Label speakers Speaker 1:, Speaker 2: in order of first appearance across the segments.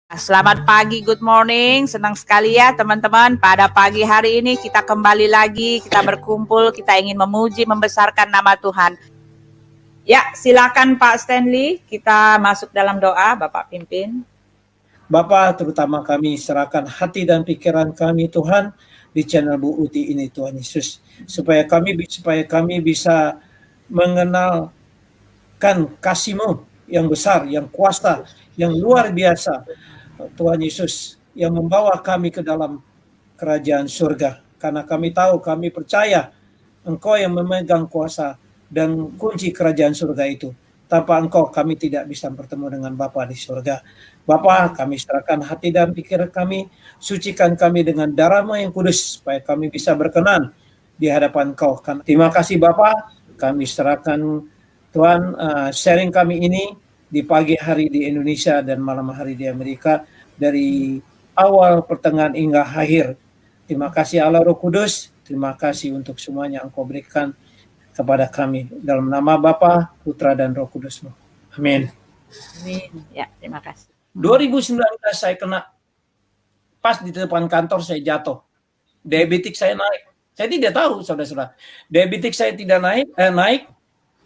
Speaker 1: Selamat pagi, good morning. Senang sekali ya teman-teman. Pada pagi hari ini kita kembali lagi, kita berkumpul, kita ingin memuji, membesarkan nama Tuhan. Ya, silakan Pak Stanley, kita masuk dalam doa, Bapak pimpin.
Speaker 2: Bapa, terutama kami serahkan hati dan pikiran kami Tuhan di channel Bu Uti ini Tuhan Yesus, supaya kami bisa mengenalkan kasih-Mu yang besar, yang kuasa, yang luar biasa Tuhan Yesus, yang membawa kami ke dalam kerajaan surga. Karena kami tahu, kami percaya Engkau yang memegang kuasa dan kunci kerajaan surga itu. Tanpa Engkau kami tidak bisa bertemu dengan Bapa di surga. Bapa, kami serahkan hati dan pikiran kami, sucikan kami dengan darah-Mu yang kudus, supaya kami bisa berkenan di hadapan Engkau. Terima kasih Bapa, kami serahkan Tuhan sharing kami ini di pagi hari di Indonesia dan malam hari di Amerika, dari awal, pertengahan hingga akhir. Terima kasih Allah Roh Kudus, terima kasih untuk semuanya Engkau berikan kepada kami. Dalam nama Bapa, Putra dan Roh Kudus-Mu. Amin.
Speaker 1: Amin. Ya, terima kasih.
Speaker 2: 2019 saya kena, pas di depan kantor saya jatuh. Diabetik saya naik. Saya tidak tahu, saudara-saudara. Diabetik saya tidak naik,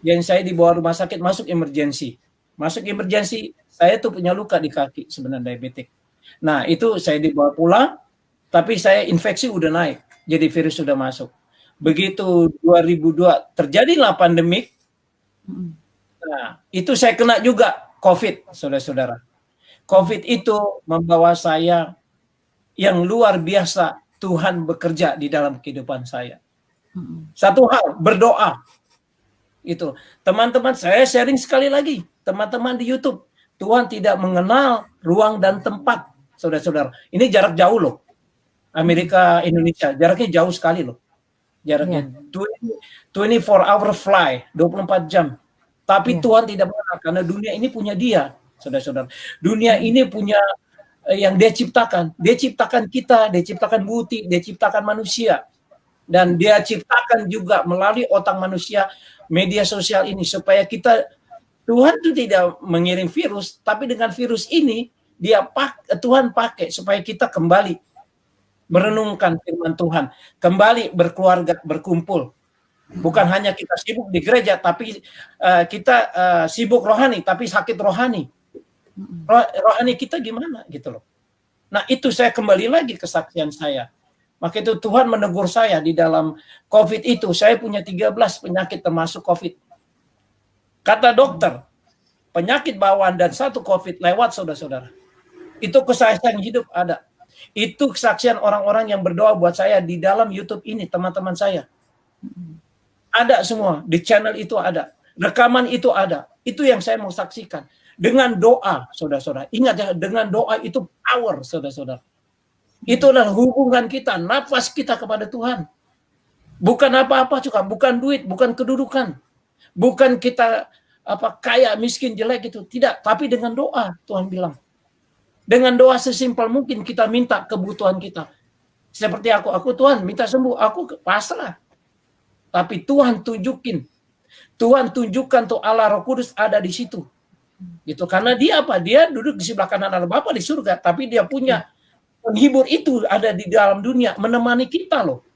Speaker 2: dan saya dibawa rumah sakit, masuk emergensi. Masuk emergensi, saya tuh punya luka di kaki sebenarnya diabetik. Nah, itu saya dibawa pulang, tapi saya infeksi udah naik. Jadi virus sudah masuk. Begitu 2002 terjadilah pandemik. Nah, itu saya kena juga COVID, saudara-saudara. COVID itu membawa saya yang luar biasa, Tuhan bekerja di dalam kehidupan saya. Satu hal, berdoa. Itu. Teman-teman, saya sharing sekali lagi. Teman-teman di YouTube, Tuhan tidak mengenal ruang dan tempat, saudara-saudara. Ini jarak jauh loh. Amerika, Indonesia, jaraknya jauh sekali loh. Jaraknya 24 hour fly, 24 jam. Tapi Tuhan tidak mengenal, karena dunia ini punya Dia, saudara-saudara. Dunia ini punya yang Dia ciptakan. Dia ciptakan kita, Dia ciptakan Buti, Dia ciptakan manusia. Dan Dia ciptakan juga melalui otak manusia media sosial ini, supaya kita, Tuhan itu tidak mengirim virus, tapi dengan virus ini Tuhan pakai supaya kita kembali merenungkan firman Tuhan, kembali berkeluarga, berkumpul. Bukan hanya kita sibuk di gereja, tapi kita sibuk rohani, tapi sakit rohani. Rohani kita gimana gitu loh. Nah, itu saya kembali lagi kesaksian saya. Maka itu Tuhan menegur saya di dalam COVID itu. Saya punya 13 penyakit termasuk COVID. Kata dokter, penyakit bawaan dan satu COVID lewat, saudara-saudara. Itu kesaksian hidup ada. Itu kesaksian orang-orang yang berdoa buat saya di dalam YouTube ini, teman-teman saya. Ada semua, di channel itu ada. Rekaman itu ada. Itu yang saya mau saksikan. Dengan doa, saudara-saudara. Ingat ya, dengan doa itu power, saudara-saudara. Itu adalah hubungan kita, nafas kita kepada Tuhan. Bukan apa-apa juga, bukan duit, bukan kedudukan. Bukan kita kaya, miskin, jelek itu. Tidak, tapi dengan doa, Tuhan bilang. Dengan doa sesimpel mungkin kita minta kebutuhan kita. Seperti aku Tuhan minta sembuh, aku pasrah. Tapi Tuhan tunjukkan tuh Allah Roh Kudus ada di situ. Gitu. Karena Dia Dia duduk di sebelah kanan Allah Bapa di surga, tapi Dia punya penghibur itu ada di dalam dunia, menemani kita loh.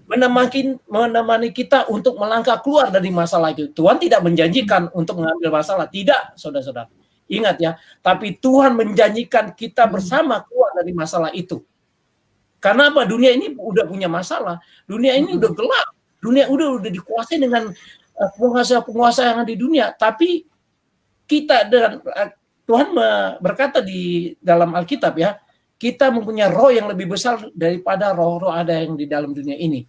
Speaker 2: Menemani kita untuk melangkah keluar dari masalah itu. Tuhan tidak menjanjikan untuk mengambil masalah. Tidak, saudara-saudara. Ingat ya, tapi Tuhan menjanjikan kita bersama keluar dari masalah itu. Karena apa? Dunia ini udah punya masalah. Dunia ini udah gelap. Dunia udah dikuasai dengan penguasa-penguasa yang ada di dunia. Tapi kita, dan Tuhan berkata di dalam Alkitab ya, kita mempunyai roh yang lebih besar daripada roh-roh ada yang di dalam dunia ini.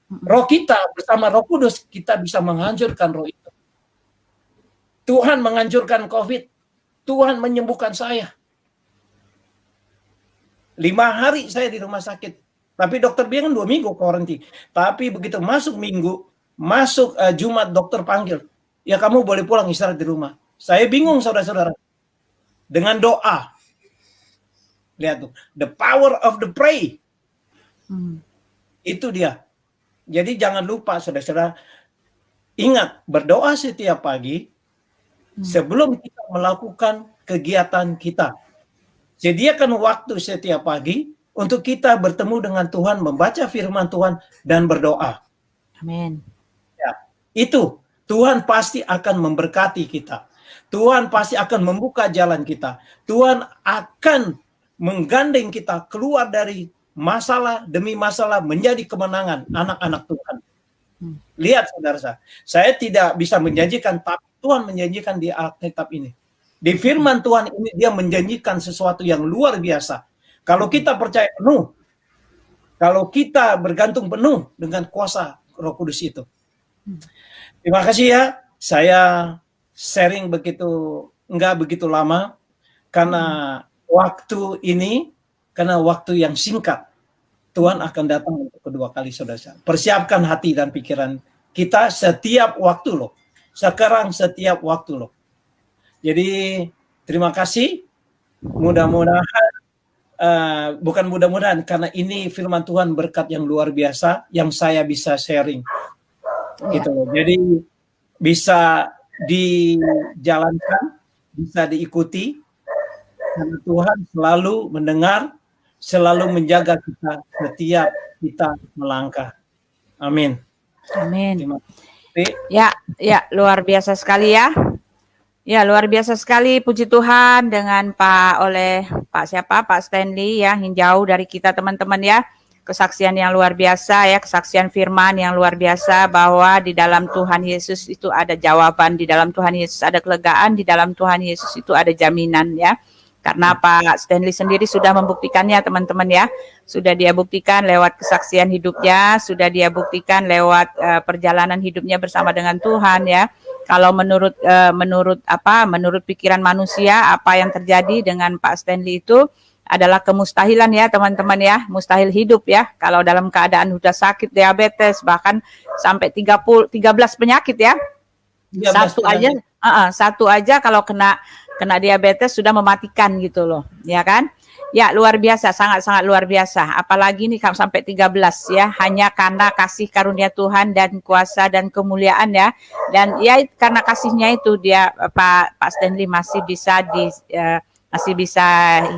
Speaker 2: Roh kita bersama Roh Kudus, kita bisa menghancurkan roh itu. Tuhan menghancurkan COVID. Tuhan menyembuhkan saya. 5 hari saya di rumah sakit. Tapi dokter bilang 2 minggu karantina. Tapi begitu masuk Jumat dokter panggil. Ya kamu boleh pulang istirahat di rumah. Saya bingung saudara-saudara. Dengan doa. Lihat tuh. The power of the pray. Itu dia. Jadi jangan lupa saudara-saudara. Ingat berdoa setiap pagi. Sebelum kita melakukan kegiatan kita. Sediakan waktu setiap pagi untuk kita bertemu dengan Tuhan, membaca firman Tuhan, dan berdoa.
Speaker 1: Amin.
Speaker 2: Ya, itu Tuhan pasti akan memberkati kita. Tuhan pasti akan membuka jalan kita. Tuhan akan menggandeng kita keluar dari masalah demi masalah menjadi kemenangan anak-anak Tuhan. Lihat saudara, saya tidak bisa menjanjikan, tapi Tuhan menjanjikan di Alkitab ini. Di firman Tuhan ini dia menjanjikan sesuatu yang luar biasa. Kalau kita percaya penuh, kalau kita bergantung penuh dengan kuasa Roh Kudus itu. Terima kasih ya, saya sharing enggak begitu lama, karena waktu ini, karena waktu yang singkat, Tuhan akan datang untuk kedua kali, saudara. Persiapkan hati dan pikiran kita setiap waktu loh. Sekarang setiap waktu loh. Jadi terima kasih. Mudah-mudahan, bukan mudah-mudahan, karena ini firman Tuhan berkat yang luar biasa yang saya bisa sharing. Gitu loh. Jadi bisa dijalankan, bisa diikuti, karena Tuhan selalu mendengar, selalu menjaga kita setiap kita melangkah. Amin.
Speaker 1: Amin.
Speaker 2: Terima kasih.
Speaker 1: Ya, luar biasa sekali ya. Ya, luar biasa sekali, puji Tuhan, dengan Pak Stanley ya, yang jauh dari kita teman-teman ya. Kesaksian yang luar biasa ya, kesaksian firman yang luar biasa, bahwa di dalam Tuhan Yesus itu ada jawaban, di dalam Tuhan Yesus ada kelegaan, di dalam Tuhan Yesus itu ada jaminan ya. Karena Pak Stanley sendiri sudah membuktikannya teman-teman ya. Sudah dia buktikan lewat kesaksian hidupnya, sudah dia buktikan lewat perjalanan hidupnya bersama dengan Tuhan ya. Kalau menurut pikiran manusia, apa yang terjadi dengan Pak Stanley itu adalah kemustahilan ya teman-teman ya, mustahil hidup ya. Kalau dalam keadaan sudah sakit diabetes, bahkan sampai 13 penyakit ya. Satu aja kalau kena diabetes sudah mematikan gitu loh, ya kan? Ya, luar biasa, sangat-sangat luar biasa. Apalagi nih sampai 13 ya, hanya karena kasih karunia Tuhan dan kuasa dan kemuliaan ya. Dan ya karena kasihnya itu dia Pak Stanley masih bisa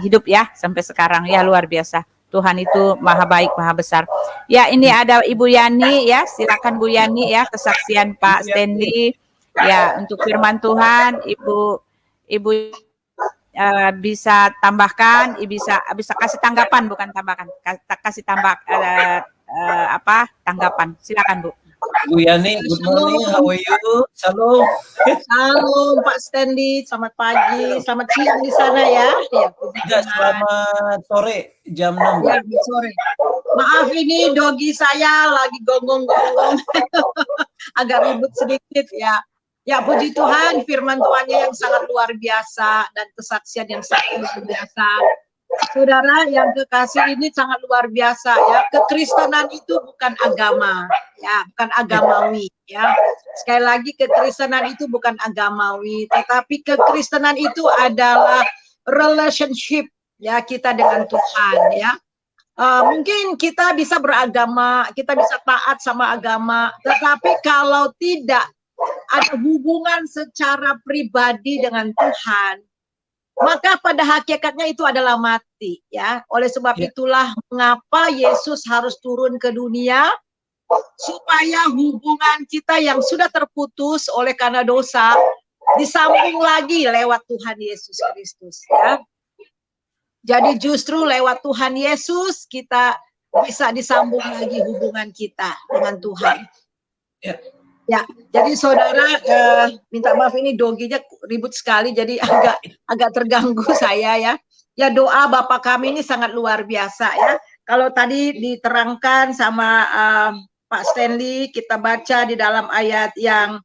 Speaker 1: hidup ya sampai sekarang ya, luar biasa. Tuhan itu maha baik, maha besar. Ya, ini ada Ibu Yani ya, silakan Bu Yani ya, kesaksian Pak Stanley ya untuk firman Tuhan. Ibu bisa tambahkan, bisa kasih tanggapan, bukan tambahkan, kasih tanggapan. Silakan Bu.
Speaker 2: Bu Yani, good morning, how are you? Salam.
Speaker 3: Halo Pak Stanley, selamat pagi, selamat siang di sana ya.
Speaker 2: Ya, selamat sore, jam 6.
Speaker 3: Ya, sore. Maaf ini dogi saya lagi gonggong-gonggong, agak ribut sedikit ya. Ya, puji Tuhan, firman Tuhannya yang sangat luar biasa dan kesaksian yang sangat luar biasa. Saudara yang kekasih, ini sangat luar biasa ya. Kekristenan itu bukan agama, ya, bukan agamawi ya. Sekali lagi, kekristenan itu bukan agamawi, tetapi kekristenan itu adalah relationship ya kita dengan Tuhan ya. Mungkin kita bisa beragama, kita bisa taat sama agama, tetapi kalau tidak ada hubungan secara pribadi dengan Tuhan, maka pada hakikatnya itu adalah mati ya. Oleh sebab itulah mengapa Yesus harus turun ke dunia, supaya hubungan kita yang sudah terputus oleh karena dosa disambung lagi lewat Tuhan Yesus Kristus ya. Jadi justru lewat Tuhan Yesus kita bisa disambung lagi hubungan kita dengan Tuhan. Ya, jadi saudara, minta maaf ini doginya ribut sekali, jadi agak terganggu saya ya. Ya, doa Bapak kami ini sangat luar biasa ya. Kalau tadi diterangkan sama Pak Stanley, kita baca di dalam ayat yang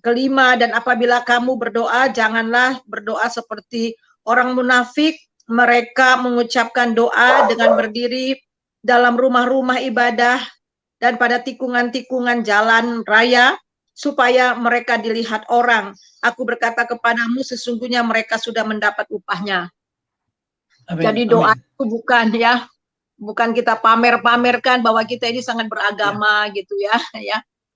Speaker 3: kelima, dan apabila kamu berdoa, janganlah berdoa seperti orang munafik. Mereka mengucapkan doa dengan berdiri dalam rumah-rumah ibadah dan pada tikungan-tikungan jalan raya, supaya mereka dilihat orang. Aku berkata kepadamu, sesungguhnya mereka sudah mendapat upahnya. Amin. Jadi doa itu bukan kita pamer-pamerkan bahwa kita ini sangat beragama gitu ya.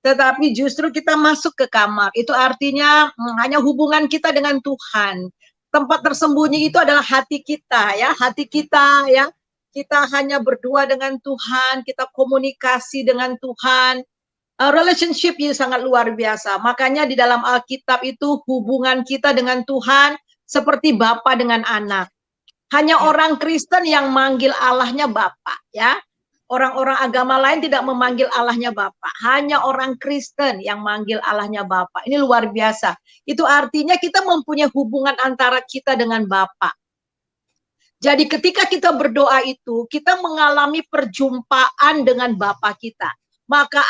Speaker 3: Tetapi justru kita masuk ke kamar. Itu artinya hanya hubungan kita dengan Tuhan. tempat tersembunyi itu adalah hati kita ya, hati kita ya. Kita hanya berdua dengan Tuhan, kita komunikasi dengan Tuhan. Relationship yang sangat luar biasa. Makanya di dalam Alkitab itu hubungan kita dengan Tuhan seperti bapa dengan anak. Hanya orang Kristen yang manggil Allahnya Bapa ya. Orang-orang agama lain tidak memanggil Allahnya Bapa. Hanya orang Kristen yang manggil Allahnya Bapa. Ini luar biasa. Itu artinya kita mempunyai hubungan antara kita dengan Bapa. Jadi ketika kita berdoa itu, kita mengalami perjumpaan dengan Bapa kita. Maka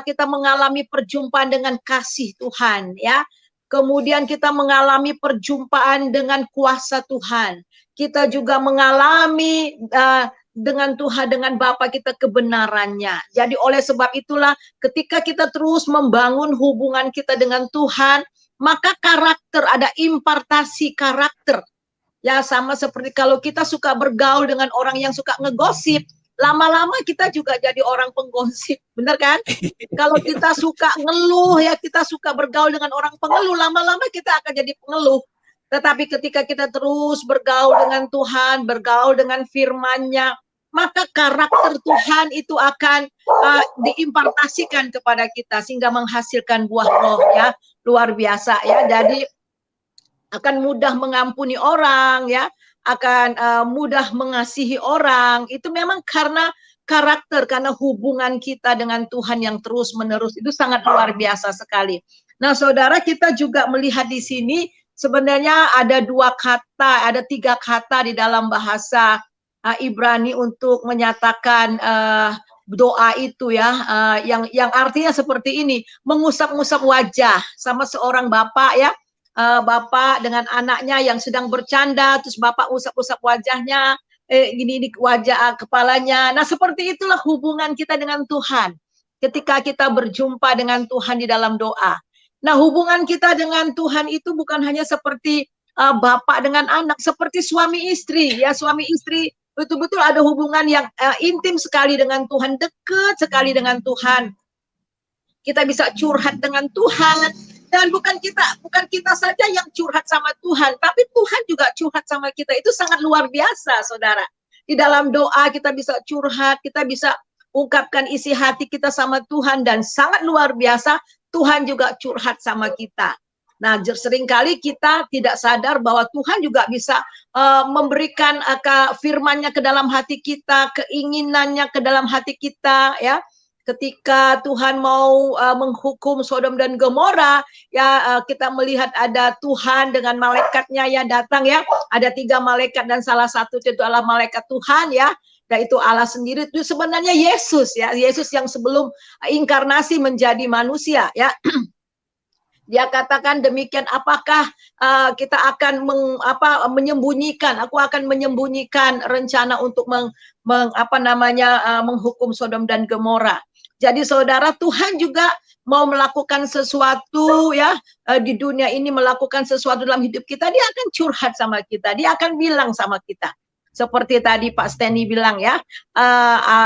Speaker 3: kita mengalami perjumpaan dengan kasih Tuhan ya. Kemudian kita mengalami perjumpaan dengan kuasa Tuhan. Kita juga mengalami dengan Tuhan, dengan Bapa kita kebenarannya. Jadi oleh sebab itulah ketika kita terus membangun hubungan kita dengan Tuhan, maka karakter, ada impartasi karakter. Ya sama seperti kalau kita suka bergaul dengan orang yang suka ngegosip, lama-lama kita juga jadi orang penggosip, benar kan? Kalau kita suka ngeluh ya, kita suka bergaul dengan orang pengeluh, lama-lama kita akan jadi pengeluh. Tetapi ketika kita terus bergaul dengan Tuhan, bergaul dengan firman-Nya, maka karakter Tuhan itu akan diimpartasikan kepada kita sehingga menghasilkan buah roh ya, luar biasa ya. Jadi akan mudah mengampuni orang ya, akan mudah mengasihi orang. Itu memang karena karakter, karena hubungan kita dengan Tuhan yang terus menerus itu sangat luar biasa sekali. Nah, saudara, kita juga melihat di sini sebenarnya ada 2 kata, ada 3 kata di dalam bahasa Ibrani untuk menyatakan doa itu ya, yang artinya seperti ini, mengusap-ngusap wajah sama seorang bapak ya, bapak dengan anaknya yang sedang bercanda, terus bapak usap-usap wajahnya, ini wajah kepalanya. Nah seperti itulah hubungan kita dengan Tuhan ketika kita berjumpa dengan Tuhan di dalam doa. Nah hubungan kita dengan Tuhan itu bukan hanya seperti bapak dengan anak, seperti suami istri ya, suami istri betul-betul ada hubungan yang intim sekali dengan Tuhan, dekat sekali dengan Tuhan. Kita bisa curhat dengan Tuhan, dan bukan kita saja yang curhat sama Tuhan, tapi Tuhan juga curhat sama kita. Itu sangat luar biasa, saudara. Di dalam doa kita bisa curhat, kita bisa ungkapkan isi hati kita sama Tuhan, dan sangat luar biasa Tuhan juga curhat sama kita. Nah, seringkali kita tidak sadar bahwa Tuhan juga bisa memberikan firman-Nya ke dalam hati kita, keinginannya ke dalam hati kita, ya. Ketika Tuhan mau menghukum Sodom dan Gomora, ya kita melihat ada Tuhan dengan malaikatnya yang datang ya. Ada 3 malaikat dan salah satu itu adalah malaikat Tuhan ya. Dan itu Allah sendiri, itu sebenarnya Yesus ya. Yesus yang sebelum inkarnasi menjadi manusia ya. Dia katakan demikian, apakah kita akan menyembunyikan, aku akan menyembunyikan rencana untuk menghukum Sodom dan Gomora. Jadi saudara, Tuhan juga mau melakukan sesuatu ya di dunia ini, melakukan sesuatu dalam hidup kita, dia akan curhat sama kita, dia akan bilang sama kita. Seperti tadi Pak Stanley bilang ya,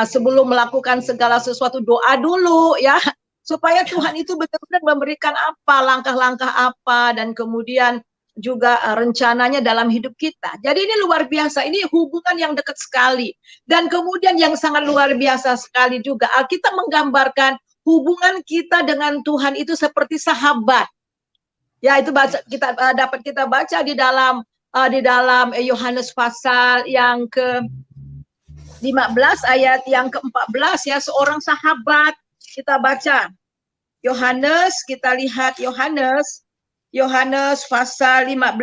Speaker 3: sebelum melakukan segala sesuatu doa dulu ya, supaya Tuhan itu betul-betul memberikan apa, langkah-langkah apa, dan kemudian juga rencananya dalam hidup kita. Jadi ini luar biasa, ini hubungan yang dekat sekali. Dan kemudian yang sangat luar biasa sekali juga, Alkitab menggambarkan hubungan kita dengan Tuhan itu seperti sahabat. Ya, itu dapat kita baca di dalam Yohanes pasal yang ke-15 ayat yang ke-14 ya, seorang sahabat. Kita baca Yohanes, kita lihat Yohanes pasal 15.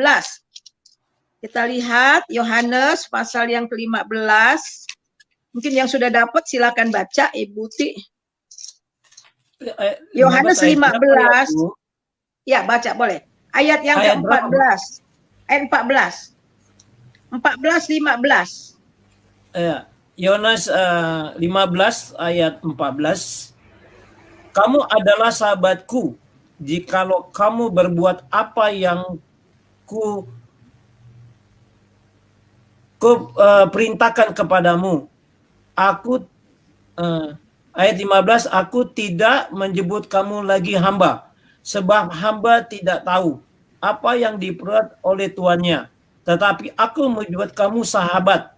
Speaker 3: Kita lihat Yohanes pasal yang ke-15. Mungkin yang sudah dapat silakan baca Ibu Ti. Yohanes 15. Ya, baca boleh. Ayat yang ke-14. Ayat 14. 15.
Speaker 2: Ya, Yohanes 15 ayat 14. Kamu adalah sahabatku jikalau kamu berbuat apa yang ku perintahkan kepadamu. Ayat 15, aku tidak menyebut kamu lagi hamba, sebab hamba tidak tahu apa yang diperbuat oleh tuannya, tetapi aku membuat kamu sahabat,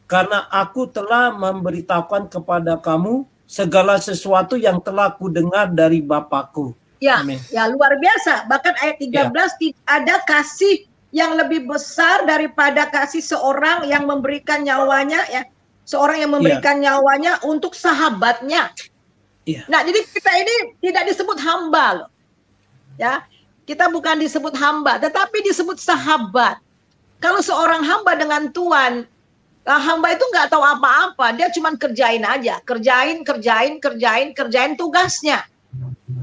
Speaker 2: karena aku telah memberitahukan kepada kamu segala sesuatu yang telah kudengar dari Bapakku.
Speaker 3: Ya,
Speaker 2: Amin.
Speaker 3: ya luar biasa. Bahkan ayat 13 ada kasih yang lebih besar daripada kasih seorang yang memberikan nyawanya, ya. Seorang yang memberikan nyawanya untuk sahabatnya. Nah, jadi kita ini tidak disebut hamba loh. Ya, kita bukan disebut hamba, tetapi disebut sahabat. Kalau seorang hamba dengan Tuhan, hamba itu nggak tahu apa-apa, dia cuma kerjain aja, kerjain tugasnya.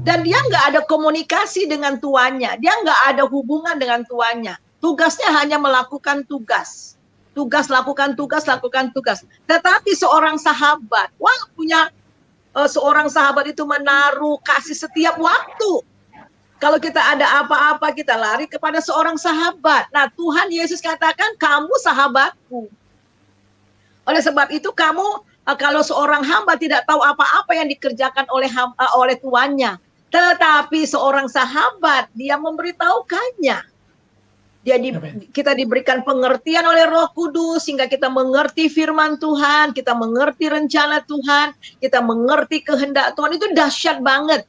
Speaker 3: Dan dia nggak ada komunikasi dengan tuannya, dia nggak ada hubungan dengan tuannya. Tugasnya hanya melakukan tugas. Lakukan tugas. Tetapi seorang sahabat, punya seorang sahabat itu menaruh kasih setiap waktu. Kalau kita ada apa-apa, kita lari kepada seorang sahabat. Nah, Tuhan Yesus katakan, kamu sahabatku. Oleh sebab itu kamu, kalau seorang hamba tidak tahu apa-apa yang dikerjakan oleh tuannya, tetapi seorang sahabat, dia memberitahukannya. Kita diberikan pengertian oleh Roh Kudus sehingga kita mengerti firman Tuhan, kita mengerti rencana Tuhan, kita mengerti kehendak Tuhan. Itu dahsyat banget.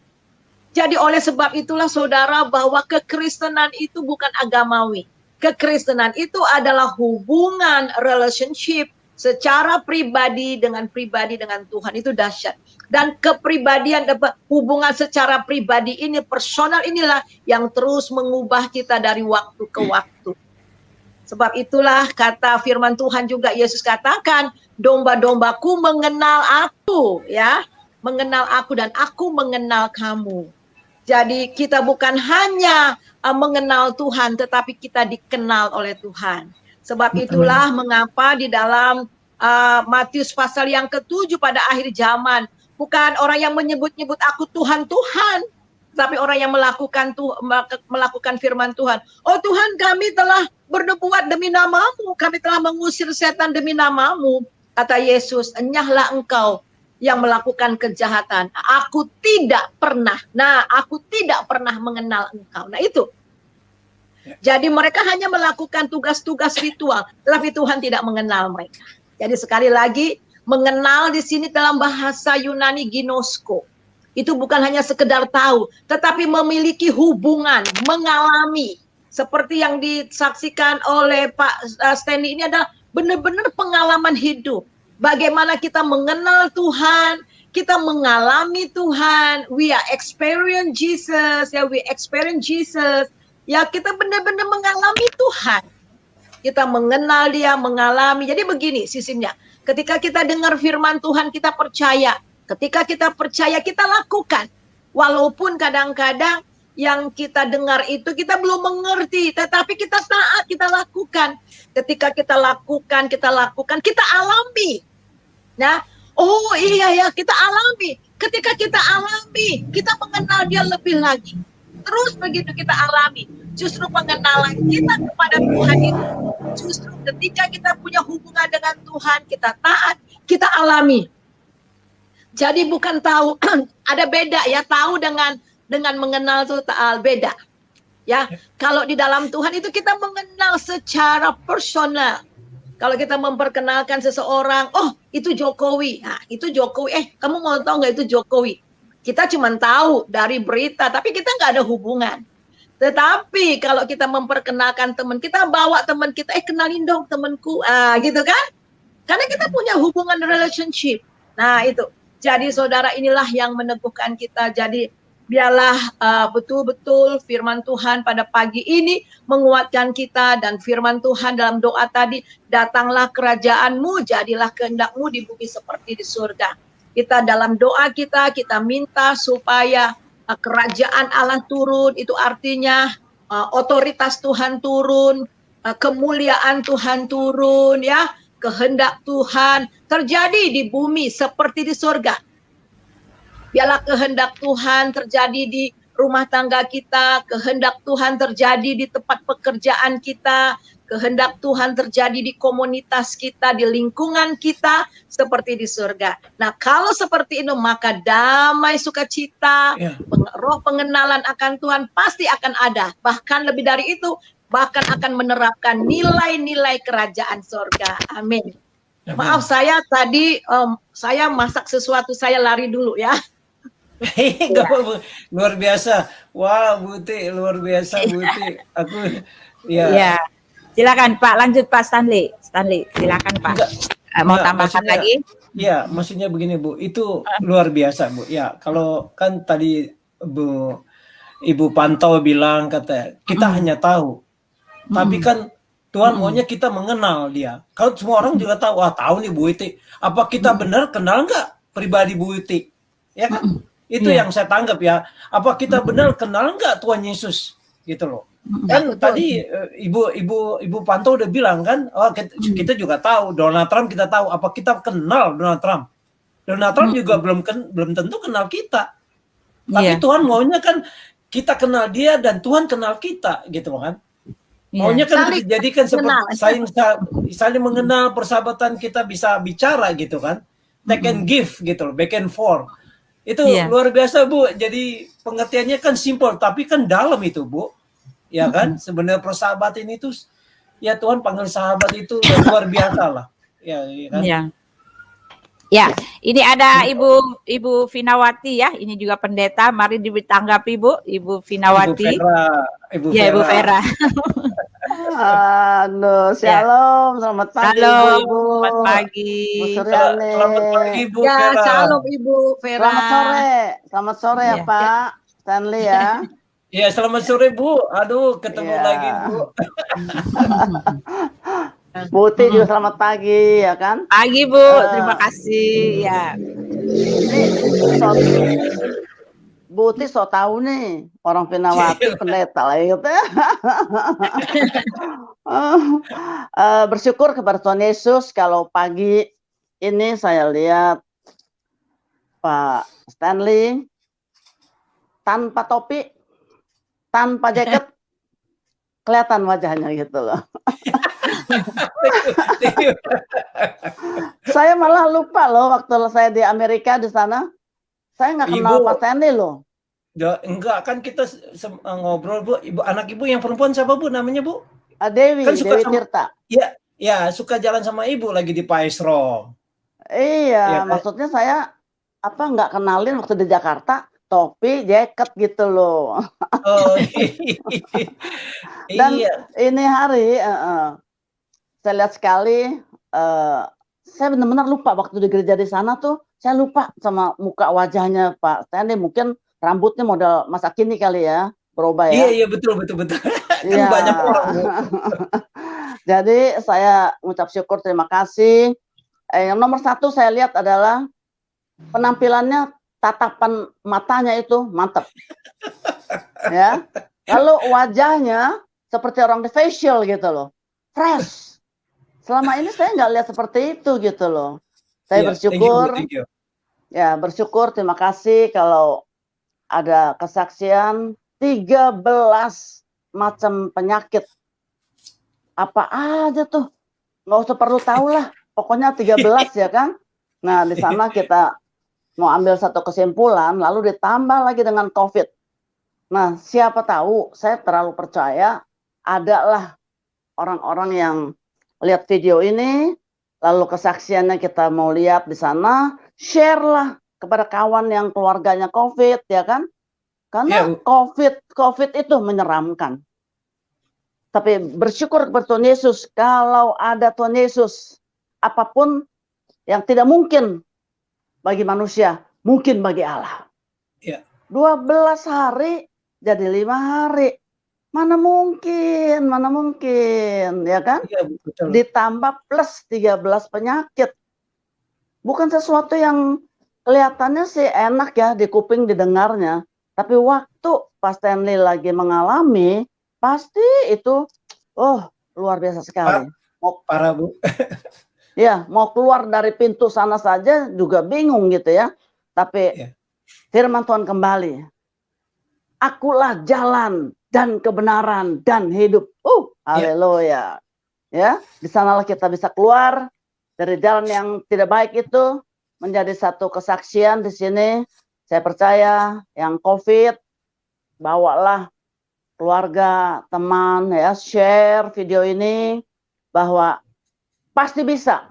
Speaker 3: Jadi oleh sebab itulah saudara, bahwa kekristenan itu bukan agamawi. Kekristenan itu adalah hubungan, relationship secara pribadi dengan Tuhan. Itu dahsyat. Dan kepribadian, hubungan secara pribadi ini, personal inilah yang terus mengubah kita dari waktu ke waktu. Sebab itulah kata firman Tuhan juga, Yesus katakan, domba-dombaku mengenal aku, ya, mengenal aku dan aku mengenal kamu. Jadi kita bukan hanya mengenal Tuhan, tetapi kita dikenal oleh Tuhan. Sebab itulah mengapa di dalam Matius pasal yang ke-7 pada akhir zaman, bukan orang yang menyebut-nyebut aku Tuhan, tapi orang yang melakukan firman Tuhan. Oh Tuhan, kami telah bernubuat demi namamu, kami telah mengusir setan demi namamu. Kata Yesus, enyahlah engkau yang melakukan kejahatan. Aku tidak pernah mengenal engkau. Nah itu. Jadi mereka hanya melakukan tugas-tugas ritual, tetapi Tuhan tidak mengenal mereka. Jadi sekali lagi, mengenal di sini dalam bahasa Yunani ginosko. Itu bukan hanya sekedar tahu, tetapi memiliki hubungan, mengalami. Seperti yang disaksikan oleh Pak Stanley ini adalah benar-benar pengalaman hidup. Bagaimana kita mengenal Tuhan, kita mengalami Tuhan, we are experience Jesus, ya, we experience Jesus. Ya, kita benar-benar mengalami Tuhan. Kita mengenal Dia, mengalami. Jadi begini sistemnya. Ketika kita dengar firman Tuhan, kita percaya. Ketika kita percaya, kita lakukan. Walaupun kadang-kadang yang kita dengar itu kita belum mengerti, tetapi kita taat, kita lakukan. Ketika kita lakukan, kita alami. Nah, oh iya ya, kita alami. Ketika kita alami, kita mengenal Dia lebih lagi. Terus begitu kita alami. Justru pengenalan kita kepada Tuhan itu, justru ketika kita punya hubungan dengan Tuhan, kita taat, kita alami. Jadi bukan tahu, ada beda ya, tahu dengan mengenal itu beda. Ya, kalau di dalam Tuhan itu kita mengenal secara personal. Kalau kita memperkenalkan seseorang, oh itu Jokowi, nah itu Jokowi, kamu mau tahu nggak itu Jokowi? Kita cuma tahu dari berita, tapi kita nggak ada hubungan. Tetapi kalau kita memperkenalkan teman, kita bawa teman kita, kenalin dong temanku, gitu kan? Karena kita punya hubungan relationship. Nah itu, jadi saudara inilah yang meneguhkan kita. Jadi biarlah betul-betul firman Tuhan pada pagi ini menguatkan kita, dan firman Tuhan dalam doa tadi, datanglah kerajaanmu, jadilah kehendakmu di bumi seperti di surga. Kita dalam doa kita minta supaya kerajaan Allah turun, itu artinya otoritas Tuhan turun, kemuliaan Tuhan turun, ya, kehendak Tuhan terjadi di bumi seperti di surga. Biarlah kehendak Tuhan terjadi di rumah tangga kita, kehendak Tuhan terjadi di tempat pekerjaan kita, kehendak Tuhan terjadi di komunitas kita, di lingkungan kita, seperti di surga. Nah, kalau seperti itu, maka damai, sukacita, roh pengenalan akan Tuhan pasti akan ada. Bahkan lebih dari itu, bahkan akan menerapkan nilai-nilai kerajaan surga. Amin. Maaf, saya tadi saya masak sesuatu, saya lari dulu ya.
Speaker 2: Luar biasa. Wah, Buti, luar biasa, Buti. Aku ya.
Speaker 1: Silakan Pak, lanjut Pak Stanley. Silakan Pak. Mau tambahkan lagi?
Speaker 2: Ya, maksudnya begini Bu, itu luar biasa Bu. Ya, kalau kan tadi Ibu Pantau bilang kata kita hanya tahu, tapi kan Tuhan maunya kita mengenal dia. Kalau semua orang juga tahu, tahu nih Bu Iti. Apa kita benar kenal nggak pribadi Bu Iti? Ya kan? Itu yang saya tanggap ya. Apa kita benar kenal nggak Tuhan Yesus? Gitu loh. Kan tadi Ibu Pantau udah bilang kan, kita juga tahu Donald Trump, kita tahu. Apa kita kenal Donald Trump? Donald Trump juga belum tentu kenal kita. Tapi Tuhan maunya kan kita kenal dia dan Tuhan kenal kita, gitu kan? Maunya kan dijadikan seperti saling mengenal, persahabatan, kita bisa bicara gitu kan? Take and give gitu loh, back and forth. Itu luar biasa Bu. Jadi pengertiannya kan simpel, tapi kan dalam itu Bu. Ya kan? Sebenarnya persahabatan itu ya Tuhan panggil sahabat itu luar biasa lah. Ya kan?
Speaker 1: Ya, ini ada Ibu Finawati ya. Ini juga pendeta. Mari ditanggapi Bu, Ibu Finawati. Ibu Vera.
Speaker 4: Halo, shalom, selamat pagi.
Speaker 1: Shalom, selamat pagi.
Speaker 2: Selamat pagi Ibu Vera.
Speaker 3: Shalom Ibu Vera.
Speaker 4: Selamat sore ya Pak Stanley ya.
Speaker 2: Iya, selamat sore Bu. Aduh, ketemu lagi Bu.
Speaker 4: Buti juga selamat pagi ya kan?
Speaker 1: Pagi Bu, terima kasih ya.
Speaker 4: Buti so tahu nih orang Finawati pendeta lah gitu. Bersyukur kepada Tuhan Yesus kalau pagi ini saya lihat Pak Stanley tanpa topi, tanpa jaket, kelihatan wajahnya gitu loh. Saya malah lupa loh waktu saya di Amerika di sana. Saya nggak kenal Pak Stanley loh.
Speaker 2: Enggak, kan kita ngobrol Bu. Anak Ibu yang perempuan siapa Bu namanya Bu?
Speaker 4: Dewi,
Speaker 2: kan
Speaker 4: Dewi Tirta.
Speaker 2: Ya, suka jalan sama Ibu lagi di Paesro.
Speaker 4: Iya, maksudnya saya nggak kenalin waktu di Jakarta, topi, jaket gitu loh.
Speaker 2: Oh,
Speaker 4: Dan ini hari saya lihat sekali, saya benar-benar lupa waktu di gereja di sana tuh, saya lupa sama muka wajahnya Pak Stanley. Mungkin rambutnya model masa kini kali ya, berubah ya.
Speaker 2: Iya betul. Kan banyak orang.
Speaker 4: Jadi saya mengucap syukur, terima kasih. Yang nomor satu saya lihat adalah penampilannya, tatapan matanya itu mantap. Ya. Lalu wajahnya seperti orang di facial gitu loh, fresh. Selama ini saya nggak lihat seperti itu gitu loh. Saya bersyukur.
Speaker 2: Thank you.
Speaker 4: Ya, bersyukur, terima kasih kalau ada kesaksian 13 macam penyakit. Apa aja tuh? Nggak usah perlu tahu lah. Pokoknya 13 ya kan? Nah, di sana kita mau ambil satu kesimpulan, lalu ditambah lagi dengan COVID. Nah, siapa tahu, saya terlalu percaya adalah orang-orang yang lihat video ini, lalu kesaksiannya kita mau lihat di sana, share lah kepada kawan yang keluarganya COVID, ya kan? Karena COVID itu menyeramkan. Tapi bersyukur kepada Tuhan Yesus, kalau ada Tuhan Yesus, apapun yang tidak mungkin bagi manusia, mungkin bagi Allah. 12 hari jadi 5 hari. Mana mungkin, ya kan?
Speaker 2: Iya, betul.
Speaker 4: Ditambah plus 13 penyakit. Bukan sesuatu yang kelihatannya sih enak ya di kuping didengarnya. Tapi waktu Pak Stanley lagi mengalami, pasti itu, luar biasa sekali.
Speaker 2: Parah Bu.
Speaker 4: Ya, mau keluar dari pintu sana saja juga bingung gitu ya. Tapi firman Tuhan kembali. akulah jalan dan kebenaran dan hidup. Haleluya. Ya, di sanalah kita bisa keluar dari jalan yang tidak baik itu menjadi satu kesaksian di sini. Saya percaya yang COVID, bawalah keluarga, teman, ya, share video ini bahwa pasti bisa.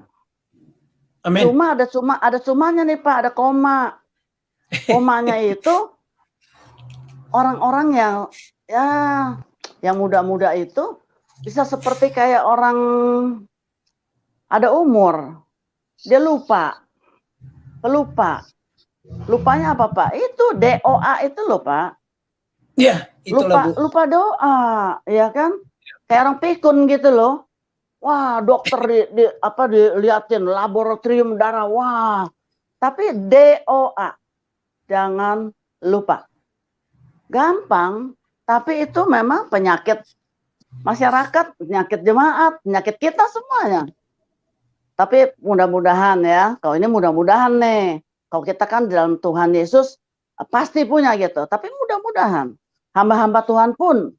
Speaker 2: Amin.
Speaker 4: Cuma ada cumanya nih Pak, ada koma. Komanya itu orang-orang yang muda-muda itu bisa seperti kayak orang ada umur. Dia lupa. Lupanya apa Pak? Itu DOA itu loh Pak.
Speaker 2: Iya, itulah Bu.
Speaker 4: Lupa doa, ya kan? Kayak orang pikun gitu loh. Wah, dokter diliatin laboratorium darah, wah. Tapi DOA, jangan lupa. Gampang, tapi itu memang penyakit masyarakat, penyakit jemaat, penyakit kita semuanya. Tapi mudah-mudahan ya, kalau ini mudah-mudahan nih, kalau kita kan di dalam Tuhan Yesus pasti punya gitu. Tapi mudah-mudahan hamba-hamba Tuhan pun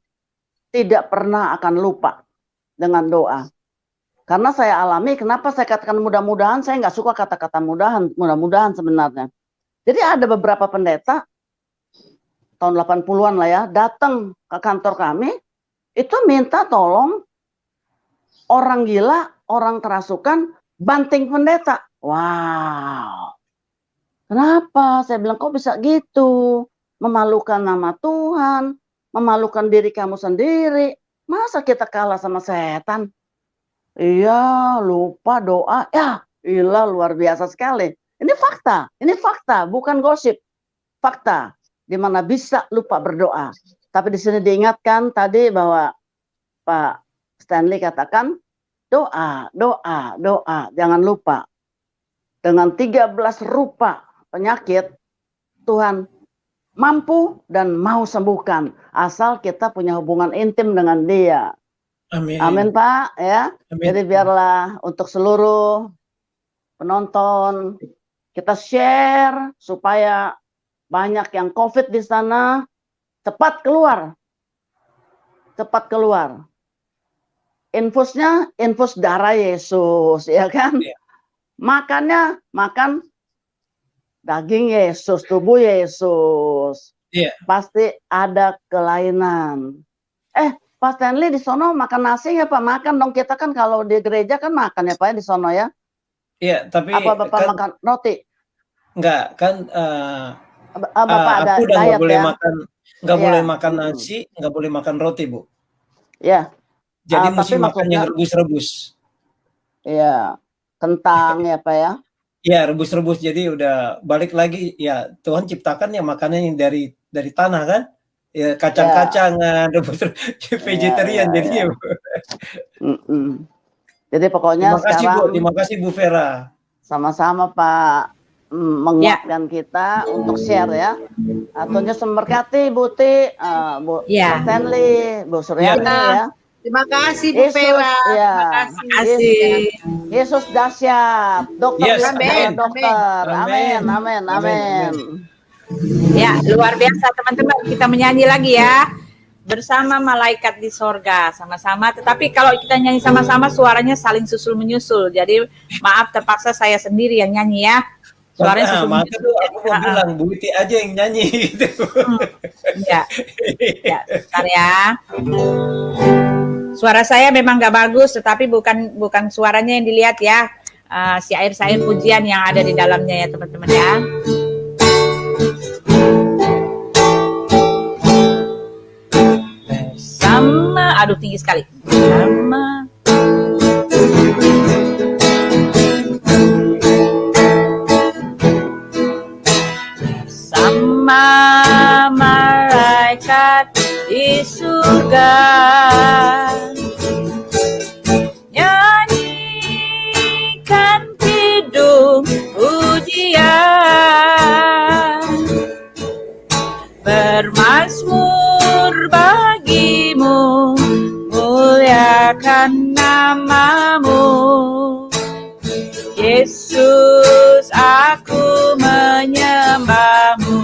Speaker 4: tidak pernah akan lupa dengan doa. Karena saya alami, kenapa saya katakan mudah-mudahan, saya nggak suka kata-kata mudah-mudahan sebenarnya. Jadi ada beberapa pendeta, tahun 80-an lah ya, datang ke kantor kami, itu minta tolong orang gila, orang kerasukan, banting pendeta. Wow. Kenapa? Saya bilang, kok bisa gitu? Memalukan nama Tuhan, memalukan diri kamu sendiri. Masa kita kalah sama setan? Iya, lupa doa. Ya, gila, luar biasa sekali. Ini fakta, bukan gosip. Fakta, di mana bisa lupa berdoa. Tapi di sini diingatkan tadi bahwa Pak Stanley katakan, doa, jangan lupa. Dengan 13 rupa penyakit, Tuhan mampu dan mau sembuhkan. Asal kita punya hubungan intim dengan Dia.
Speaker 2: Amin.
Speaker 4: Amin Pak, ya.
Speaker 2: Amin.
Speaker 4: Jadi biarlah untuk seluruh penonton, kita share supaya banyak yang COVID di sana cepat keluar. Infus darah Yesus, ya kan?
Speaker 2: Iya.
Speaker 4: Makannya makan daging Yesus, tubuh Yesus.
Speaker 2: Iya.
Speaker 4: Pasti ada kelainan. Pak Stanley di sono makan nasi ya Pak? Makan dong, kita kan kalau di gereja kan makan ya Pak ya di sono ya?
Speaker 2: Iya, tapi
Speaker 4: Apa Bapak
Speaker 2: kan,
Speaker 4: makan roti?
Speaker 2: enggak kan
Speaker 4: Bapak ada
Speaker 2: aku udah
Speaker 4: diet
Speaker 2: boleh
Speaker 4: ya?
Speaker 2: nggak
Speaker 4: Iya.
Speaker 2: boleh makan nasi, nggak boleh makan roti Bu.
Speaker 4: Ya.
Speaker 2: Jadi
Speaker 4: Tapi
Speaker 2: mesti makan
Speaker 4: maksudnya-
Speaker 2: yang rebus-rebus.
Speaker 4: Iya. Kentang ya Pak ya?
Speaker 2: Iya, rebus-rebus. Jadi udah balik lagi ya, Tuhan ciptakan ya makanan yang dari tanah kan? Ya kacang-kacangan, rebus vegetarian
Speaker 4: ya,
Speaker 2: jadinya. Bu.
Speaker 4: Jadi pokoknya
Speaker 2: Terima kasih Bu Vera.
Speaker 4: sama-sama Pak menguatkan kita untuk share ya. Tuhan Yesus memberkati Bu Ti, Bu Stanley, Bu Suryani ya.
Speaker 3: Terima kasih Bu Vera.
Speaker 4: Ya.
Speaker 3: Terima kasih.
Speaker 4: Yesus dahsyat, dokter
Speaker 2: Yes,
Speaker 3: amin.
Speaker 4: dokter,
Speaker 2: Amin.
Speaker 4: amin.
Speaker 1: Ya, luar biasa teman-teman. Kita menyanyi lagi ya. Bersama malaikat di sorga. Sama-sama. Tetapi kalau kita nyanyi sama-sama suaranya saling susul menyusul. Jadi maaf terpaksa saya sendiri yang nyanyi ya. Suaranya susul menyusul.
Speaker 2: Aku mau bilang Bu Ti aja yang nyanyi gitu.
Speaker 1: Ya, bentar ya. Suara saya memang nggak bagus, tetapi bukan suaranya yang dilihat ya. Syair-syair pujian yang ada di dalamnya ya teman-teman ya. Bersama, aduh tinggi sekali. Bersama. Bersama malaikat di surga. Nyanyikan kidung pujian, bermazmur bagimu, muliakan namamu. Yesus, aku menyembahmu.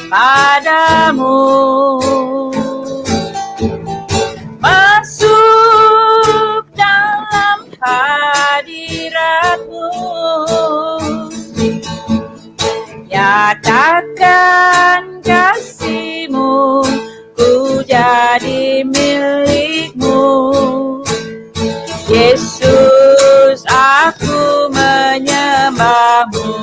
Speaker 1: padamu, masuk dalam hadiratmu, nyatakan kasih-Mu, ku jadi milik-Mu. Yesus, aku menyembah-Mu.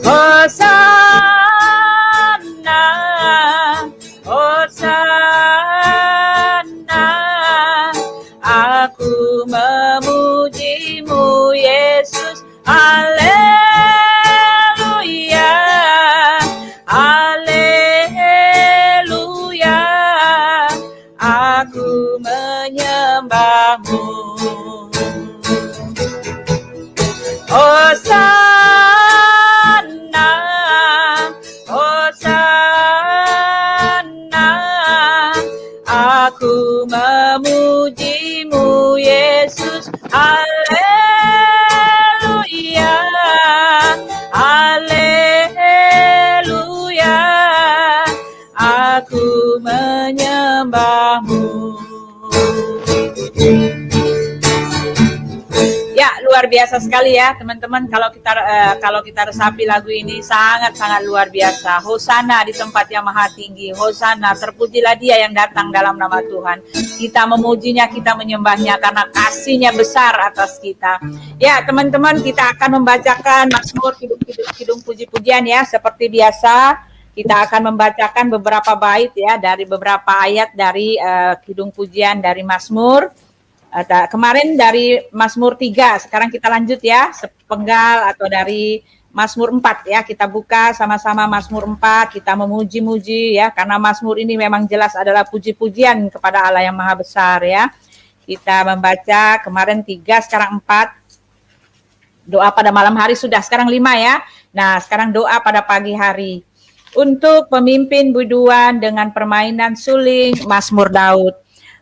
Speaker 1: Hosana, Hosana, aku memuji-Mu, Yesus. Haleluya, haleluya, aku menyembah-Mu. Hosana, Hosana, aku memuji-Mu, Yesus. Haleluya, haleluya, aku menyembah-Mu. Ya, luar biasa sekali ya teman-teman. Kalau kita resapi lagu ini sangat-sangat luar biasa. Hosana di tempat yang maha tinggi. Hosana, terpujilah Dia yang datang dalam nama Tuhan. Kita memujinya, kita menyembahnya karena kasih-Nya besar atas kita. Ya, teman-teman, kita akan membacakan Mazmur Kidung Puji-pujian ya. Seperti biasa, kita akan membacakan beberapa bait ya dari beberapa ayat dari Kidung Pujian dari Mazmur. Kemarin dari Mazmur 3, sekarang kita lanjut ya, sepenggal atau dari Mazmur 4 ya, kita buka sama-sama Mazmur 4, kita memuji-muji ya, karena Mazmur ini memang jelas adalah puji-pujian kepada Allah yang Maha Besar ya. Kita membaca kemarin 3, sekarang 4, doa pada malam hari sudah, sekarang 5 ya. Nah, sekarang doa pada pagi hari. Untuk pemimpin biduan dengan permainan suling, Mazmur Daud.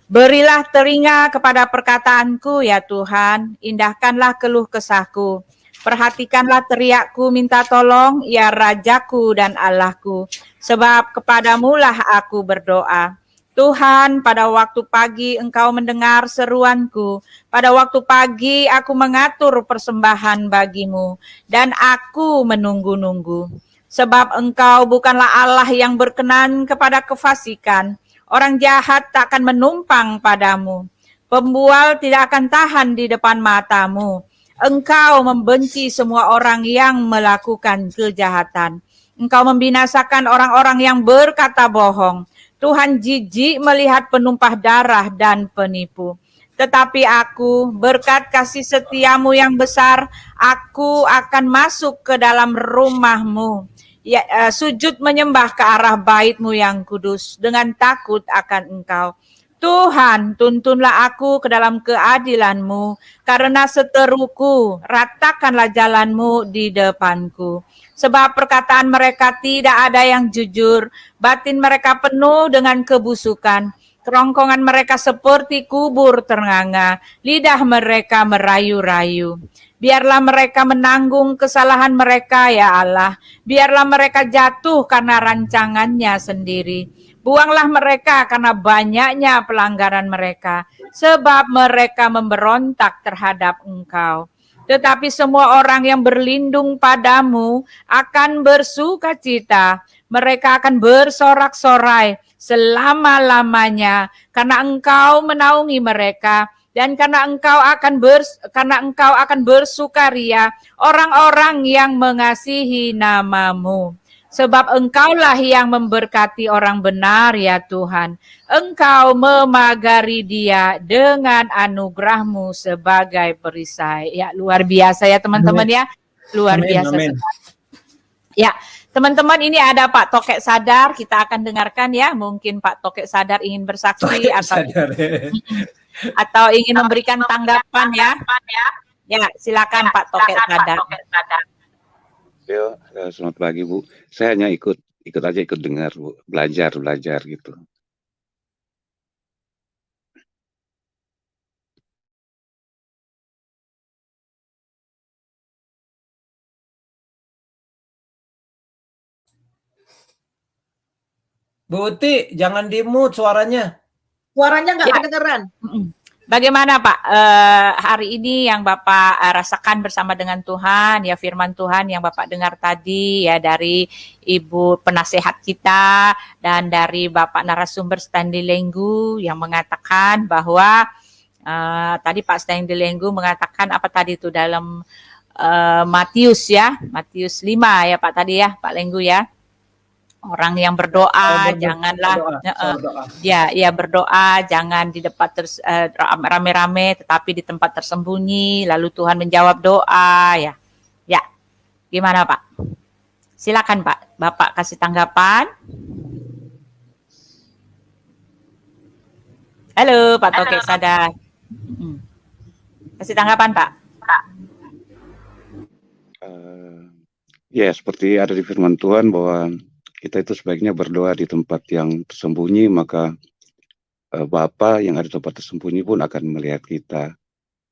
Speaker 1: Berilah telinga kepada perkataanku ya Tuhan, indahkanlah keluh kesahku. Perhatikanlah teriakku minta tolong ya Rajaku dan Allahku, sebab kepadamulah aku berdoa. Tuhan, pada waktu pagi Engkau mendengar seruanku, pada waktu pagi aku mengatur persembahan bagimu, dan aku menunggu-nunggu. Sebab Engkau bukanlah Allah yang berkenan kepada kefasikan. Orang jahat tak akan menumpang padamu. Pembual tidak akan tahan di depan matamu. Engkau membenci semua orang yang melakukan kejahatan. Engkau membinasakan orang-orang yang berkata bohong. Tuhan jijik melihat penumpah darah dan penipu. Tetapi aku, berkat kasih setiamu yang besar, aku akan masuk ke dalam rumahmu. Ya, sujud menyembah ke arah bait-Mu yang kudus dengan takut akan Engkau. Tuhan, tuntunlah aku ke dalam keadilan-Mu, karena seteruku, ratakanlah jalan-Mu di depanku. Sebab perkataan mereka tidak ada yang jujur, batin mereka penuh dengan kebusukan. Kerongkongan mereka seperti kubur ternganga, lidah mereka merayu-rayu. Biarlah mereka menanggung kesalahan mereka ya Allah. Biarlah mereka jatuh karena rancangannya sendiri. Buanglah mereka karena banyaknya pelanggaran mereka. Sebab mereka memberontak terhadap Engkau. Tetapi semua orang yang berlindung padamu akan bersukacita. Mereka akan bersorak-sorai selama-lamanya. Karena Engkau menaungi mereka. Dan karena engkau akan bersukaria orang-orang yang mengasihi nama-Mu. Sebab Engkaulah yang memberkati orang benar ya Tuhan. Engkau memagari dia dengan anugerah-Mu sebagai perisai. Ya, luar biasa ya teman-teman ya. Luar biasa.
Speaker 2: Amin.
Speaker 1: Ya, teman-teman, ini ada Pak Tokek Sadar, kita akan dengarkan ya. Mungkin Pak Tokek Sadar ingin bersaksi atau ingin memberikan tanggapan ya. Ya, silakan Pak Tokek Sadar.
Speaker 5: Yo, selamat pagi Bu. Saya hanya ikut dengar Bu, belajar gitu.
Speaker 2: Bu Uti, jangan di-mute suaranya.
Speaker 3: Suaranya nggak
Speaker 1: Ya.
Speaker 3: kedengeran.
Speaker 1: Bagaimana Pak hari ini yang Bapak rasakan bersama dengan Tuhan, ya firman Tuhan yang Bapak dengar tadi ya dari Ibu penasehat kita dan dari Bapak narasumber Stanley Lenggu yang mengatakan bahwa tadi Pak Stanley Lenggu mengatakan apa tadi itu dalam Matius ya, Matius 5 ya Pak tadi ya, Pak Lenggu ya. Orang yang berdoa, janganlah ya berdoa, jangan di depan rame-rame, tetapi di tempat tersembunyi. Lalu Tuhan menjawab doa, ya. Ya, gimana Pak? Silakan Pak, Bapak kasih tanggapan. Halo Pak Tokek Sadar. Kasih tanggapan Pak.
Speaker 5: Ya, seperti ada di firman Tuhan bahwa kita itu sebaiknya berdoa di tempat yang tersembunyi, maka Bapa yang ada di tempat tersembunyi pun akan melihat kita.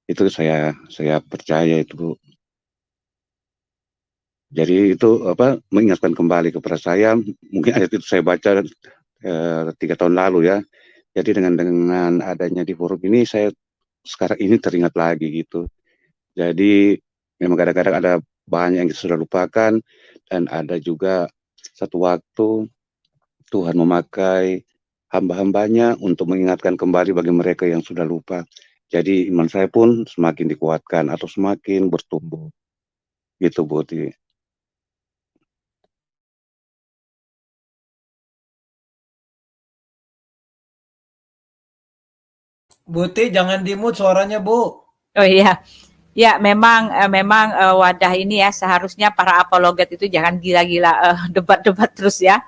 Speaker 5: Itu saya percaya itu, Bu. Jadi itu mengingatkan kembali kepada saya, mungkin ayat itu saya baca 3 tahun lalu ya. Jadi dengan adanya di forum ini, saya sekarang ini teringat lagi gitu. Jadi memang kadang-kadang ada banyak yang sudah lupakan, dan ada juga satu waktu Tuhan memakai hamba-hambanya untuk mengingatkan kembali bagi mereka yang sudah lupa. Jadi iman saya pun semakin dikuatkan atau semakin bertumbuh. Gitu, Bu Uti.
Speaker 2: Bu Uti, jangan di-mute suaranya, Bu.
Speaker 1: Oh iya. Ya, memang wadah ini ya seharusnya para apologet itu jangan gila-gila debat-debat terus ya.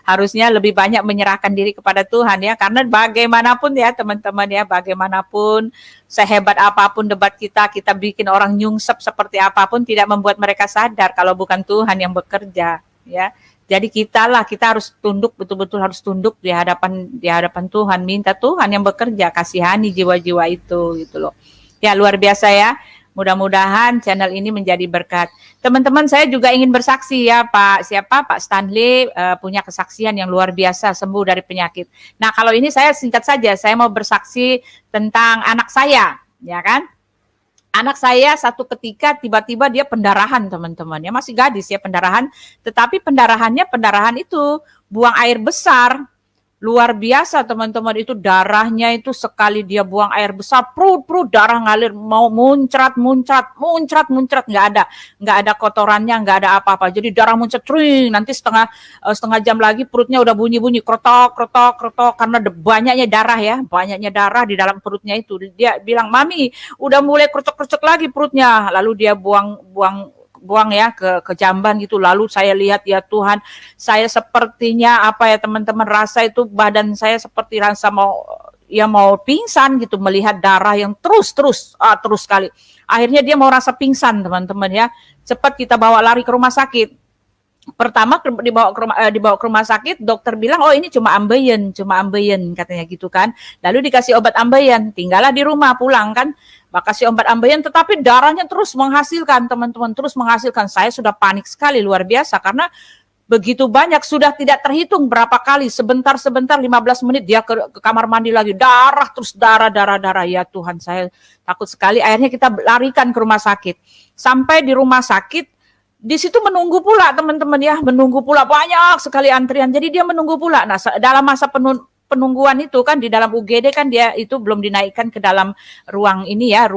Speaker 1: Harusnya lebih banyak menyerahkan diri kepada Tuhan ya, karena bagaimanapun ya teman-teman ya, bagaimanapun sehebat apapun debat kita bikin orang nyungsep seperti apapun tidak membuat mereka sadar kalau bukan Tuhan yang bekerja ya. Jadi kita harus tunduk, betul-betul harus tunduk di hadapan Tuhan, minta Tuhan yang bekerja, kasihani jiwa-jiwa itu gitu loh. Ya, luar biasa ya. Mudah-mudahan channel ini menjadi berkat. Teman-teman, saya juga ingin bersaksi ya, Pak Stanley punya kesaksian yang luar biasa, sembuh dari penyakit. Nah, kalau ini saya singkat saja, saya mau bersaksi tentang anak saya, ya kan? Anak saya satu ketika tiba-tiba dia pendarahan, teman-teman. Ya masih gadis ya, pendarahan, tetapi pendarahan itu buang air besar. Luar biasa teman-teman, itu darahnya itu sekali dia buang air besar, prut darah ngalir, mau muncrat, nggak ada kotorannya, nggak ada apa-apa. Jadi darah muncrat, nanti setengah jam lagi perutnya udah bunyi krotok karena banyaknya darah di dalam perutnya itu. Dia bilang, "Mami, udah mulai krotok lagi perutnya." Lalu dia buang ya ke jamban gitu. Lalu saya lihat ya Tuhan, saya sepertinya apa ya teman-teman, rasa itu badan saya seperti rasa mau pingsan gitu melihat darah yang terus sekali. Akhirnya dia mau rasa pingsan teman-teman ya. Cepat kita bawa lari ke rumah sakit. Pertama dibawa ke rumah sakit, dokter bilang, "Oh, ini cuma ambeien katanya gitu kan." Lalu dikasih obat ambeien, tinggallah di rumah, pulang kan. Kasih obat ambeien, tetapi darahnya terus menghasilkan, teman-teman, terus menghasilkan. Saya sudah panik sekali, luar biasa, karena begitu banyak, sudah tidak terhitung berapa kali, sebentar 15 menit dia ke kamar mandi lagi, darah, ya Tuhan, saya takut sekali. Akhirnya kita larikan ke rumah sakit. Sampai di rumah sakit, di situ menunggu pula teman-teman ya, banyak sekali antrian, jadi dia menunggu pula. Nah, dalam masa penungguan itu kan di dalam UGD kan dia itu belum dinaikkan ke dalam ruang ini ya,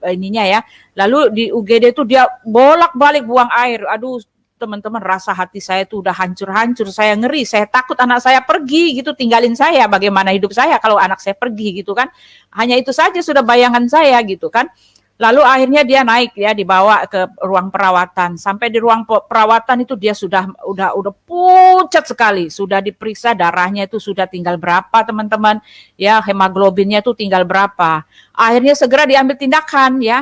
Speaker 1: ininya ya. Lalu di UGD itu dia bolak-balik buang air. Aduh, teman-teman, rasa hati saya itu udah hancur-hancur. Saya ngeri, saya takut anak saya pergi gitu, tinggalin saya. Bagaimana hidup saya kalau anak saya pergi gitu kan? Hanya itu saja sudah bayangan saya gitu kan. Lalu akhirnya dia naik ya, dibawa ke ruang perawatan. Sampai di ruang perawatan itu dia sudah pucat sekali. Sudah diperiksa darahnya itu sudah tinggal berapa teman-teman. Ya, hemoglobinnya itu tinggal berapa. Akhirnya segera diambil tindakan ya,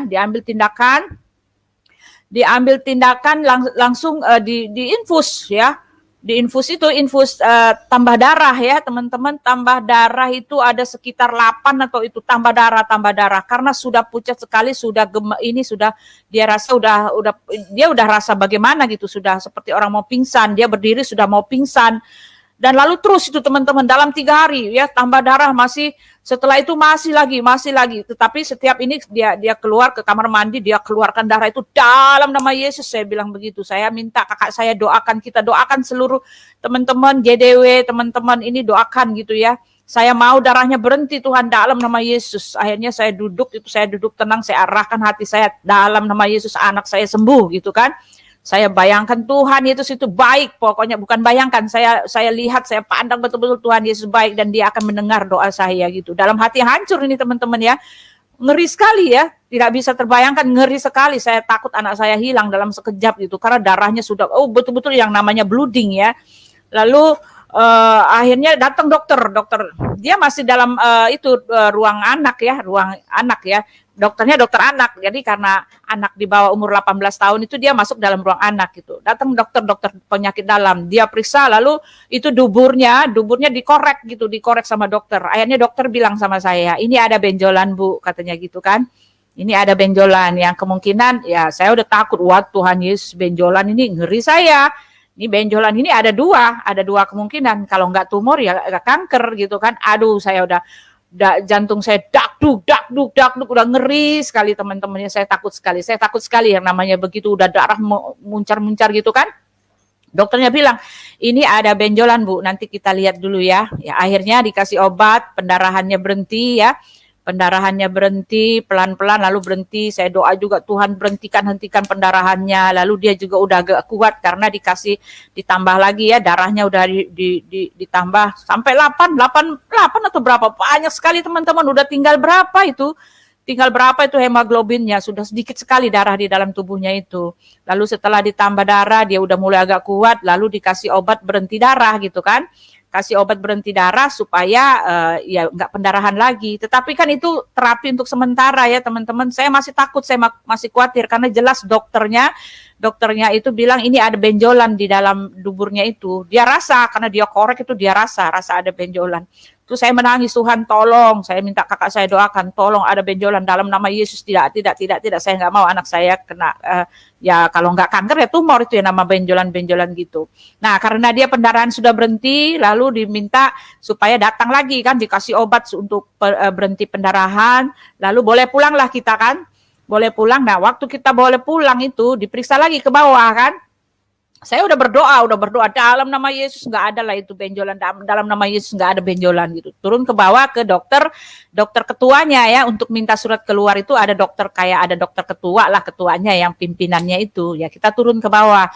Speaker 1: langsung diinfus ya. Diinfus itu tambah darah ya teman-teman, tambah darah itu ada sekitar 8 atau itu tambah darah karena sudah pucat sekali, sudah dia rasa dia udah rasa bagaimana gitu, sudah seperti orang mau pingsan, dia berdiri sudah mau pingsan. Dan lalu terus itu teman-teman dalam 3 hari ya tambah darah masih, setelah itu masih lagi. Tetapi setiap ini dia keluar ke kamar mandi, dia keluarkan darah itu dalam nama Yesus. Saya bilang begitu. Saya minta kakak saya doakan, kita doakan seluruh teman-teman GDW, teman-teman ini doakan gitu ya. Saya mau darahnya berhenti Tuhan dalam nama Yesus. Akhirnya saya duduk tenang, saya arahkan hati saya dalam nama Yesus, anak saya sembuh gitu kan. Saya bayangkan Tuhan Yesus itu baik, pokoknya bukan bayangkan, saya lihat, saya pandang betul-betul Tuhan Yesus baik dan dia akan mendengar doa saya gitu. Dalam hati hancur ini teman-teman ya, ngeri sekali ya, tidak bisa terbayangkan, ngeri sekali. Saya takut anak saya hilang dalam sekejap gitu, karena darahnya sudah, betul-betul yang namanya bleeding ya. Lalu akhirnya datang dokter, dia masih dalam ruang anak ya. Dokternya dokter anak, jadi karena anak di bawah umur 18 tahun itu dia masuk dalam ruang anak gitu. Datang dokter penyakit dalam, dia periksa, lalu itu duburnya dikorek sama dokter. Akhirnya dokter bilang sama saya, ini ada benjolan Bu, katanya gitu kan. Ini ada benjolan yang kemungkinan, ya saya udah takut, wah Tuhan Yesus, benjolan ini ngeri saya. Ini benjolan ini ada dua kemungkinan, kalau nggak tumor ya kanker gitu kan. Aduh, saya udah jantung saya dakduk, udah ngeri sekali teman-temannya. Saya takut sekali yang namanya begitu, udah darah muncar gitu kan. Dokternya bilang, ini ada benjolan Bu, nanti kita lihat dulu ya. Ya akhirnya dikasih obat, pendarahannya berhenti ya. Pendarahannya berhenti pelan-pelan, lalu berhenti. Saya doa juga Tuhan hentikan pendarahannya. Lalu dia juga udah agak kuat karena ditambah lagi ya, darahnya udah ditambah sampai 8 atau berapa, banyak sekali teman-teman. Udah tinggal berapa itu hemoglobinnya, sudah sedikit sekali darah di dalam tubuhnya itu. Lalu setelah ditambah darah dia udah mulai agak kuat, lalu dikasih obat berhenti darah gitu kan. Kasih obat berhenti darah supaya ya nggak pendarahan lagi. Tetapi kan itu terapi untuk sementara ya teman-teman. Saya masih takut, saya masih khawatir karena jelas dokternya itu bilang ini ada benjolan di dalam duburnya itu. Dia rasa, karena dia korek itu dia rasa ada benjolan. Terus saya menangis, Tuhan tolong, saya minta kakak saya doakan, tolong ada benjolan dalam nama Yesus. Tidak, saya nggak mau anak saya kena, ya kalau nggak kanker ya tumor itu ya, nama benjolan gitu. Nah karena dia pendarahan sudah berhenti, lalu diminta supaya datang lagi kan, dikasih obat untuk berhenti pendarahan, lalu boleh pulanglah kita kan, boleh pulang. Nah waktu kita boleh pulang itu diperiksa lagi ke bawah kan. Saya udah berdoa dalam nama Yesus nggak ada lah itu benjolan, dalam nama Yesus nggak ada benjolan gitu. Turun ke bawah ke dokter ketuanya ya untuk minta surat keluar itu, ada dokter ketua lah, ketuanya yang pimpinannya itu ya. Kita turun ke bawah.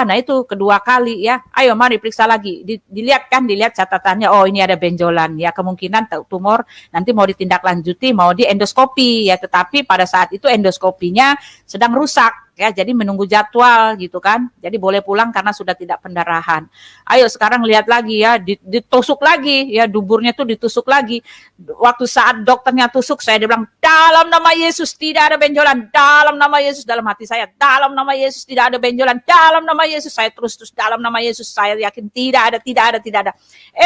Speaker 1: Nah itu kedua kali ya. Ayo mari periksa lagi. Dilihat catatannya, oh ini ada benjolan ya, kemungkinan tumor, nanti mau ditindaklanjuti, mau di endoskopi ya. Tetapi pada saat itu endoskopinya sedang rusak. Ya, jadi menunggu jadwal gitu kan. Jadi boleh pulang karena sudah tidak pendarahan. Ayo sekarang lihat lagi ya, ditusuk lagi ya, duburnya tuh ditusuk lagi. Waktu saat dokternya tusuk, saya bilang dalam nama Yesus tidak ada benjolan. Dalam nama Yesus, dalam hati saya, dalam nama Yesus tidak ada benjolan. Dalam nama Yesus, saya terus dalam nama Yesus, saya yakin tidak ada.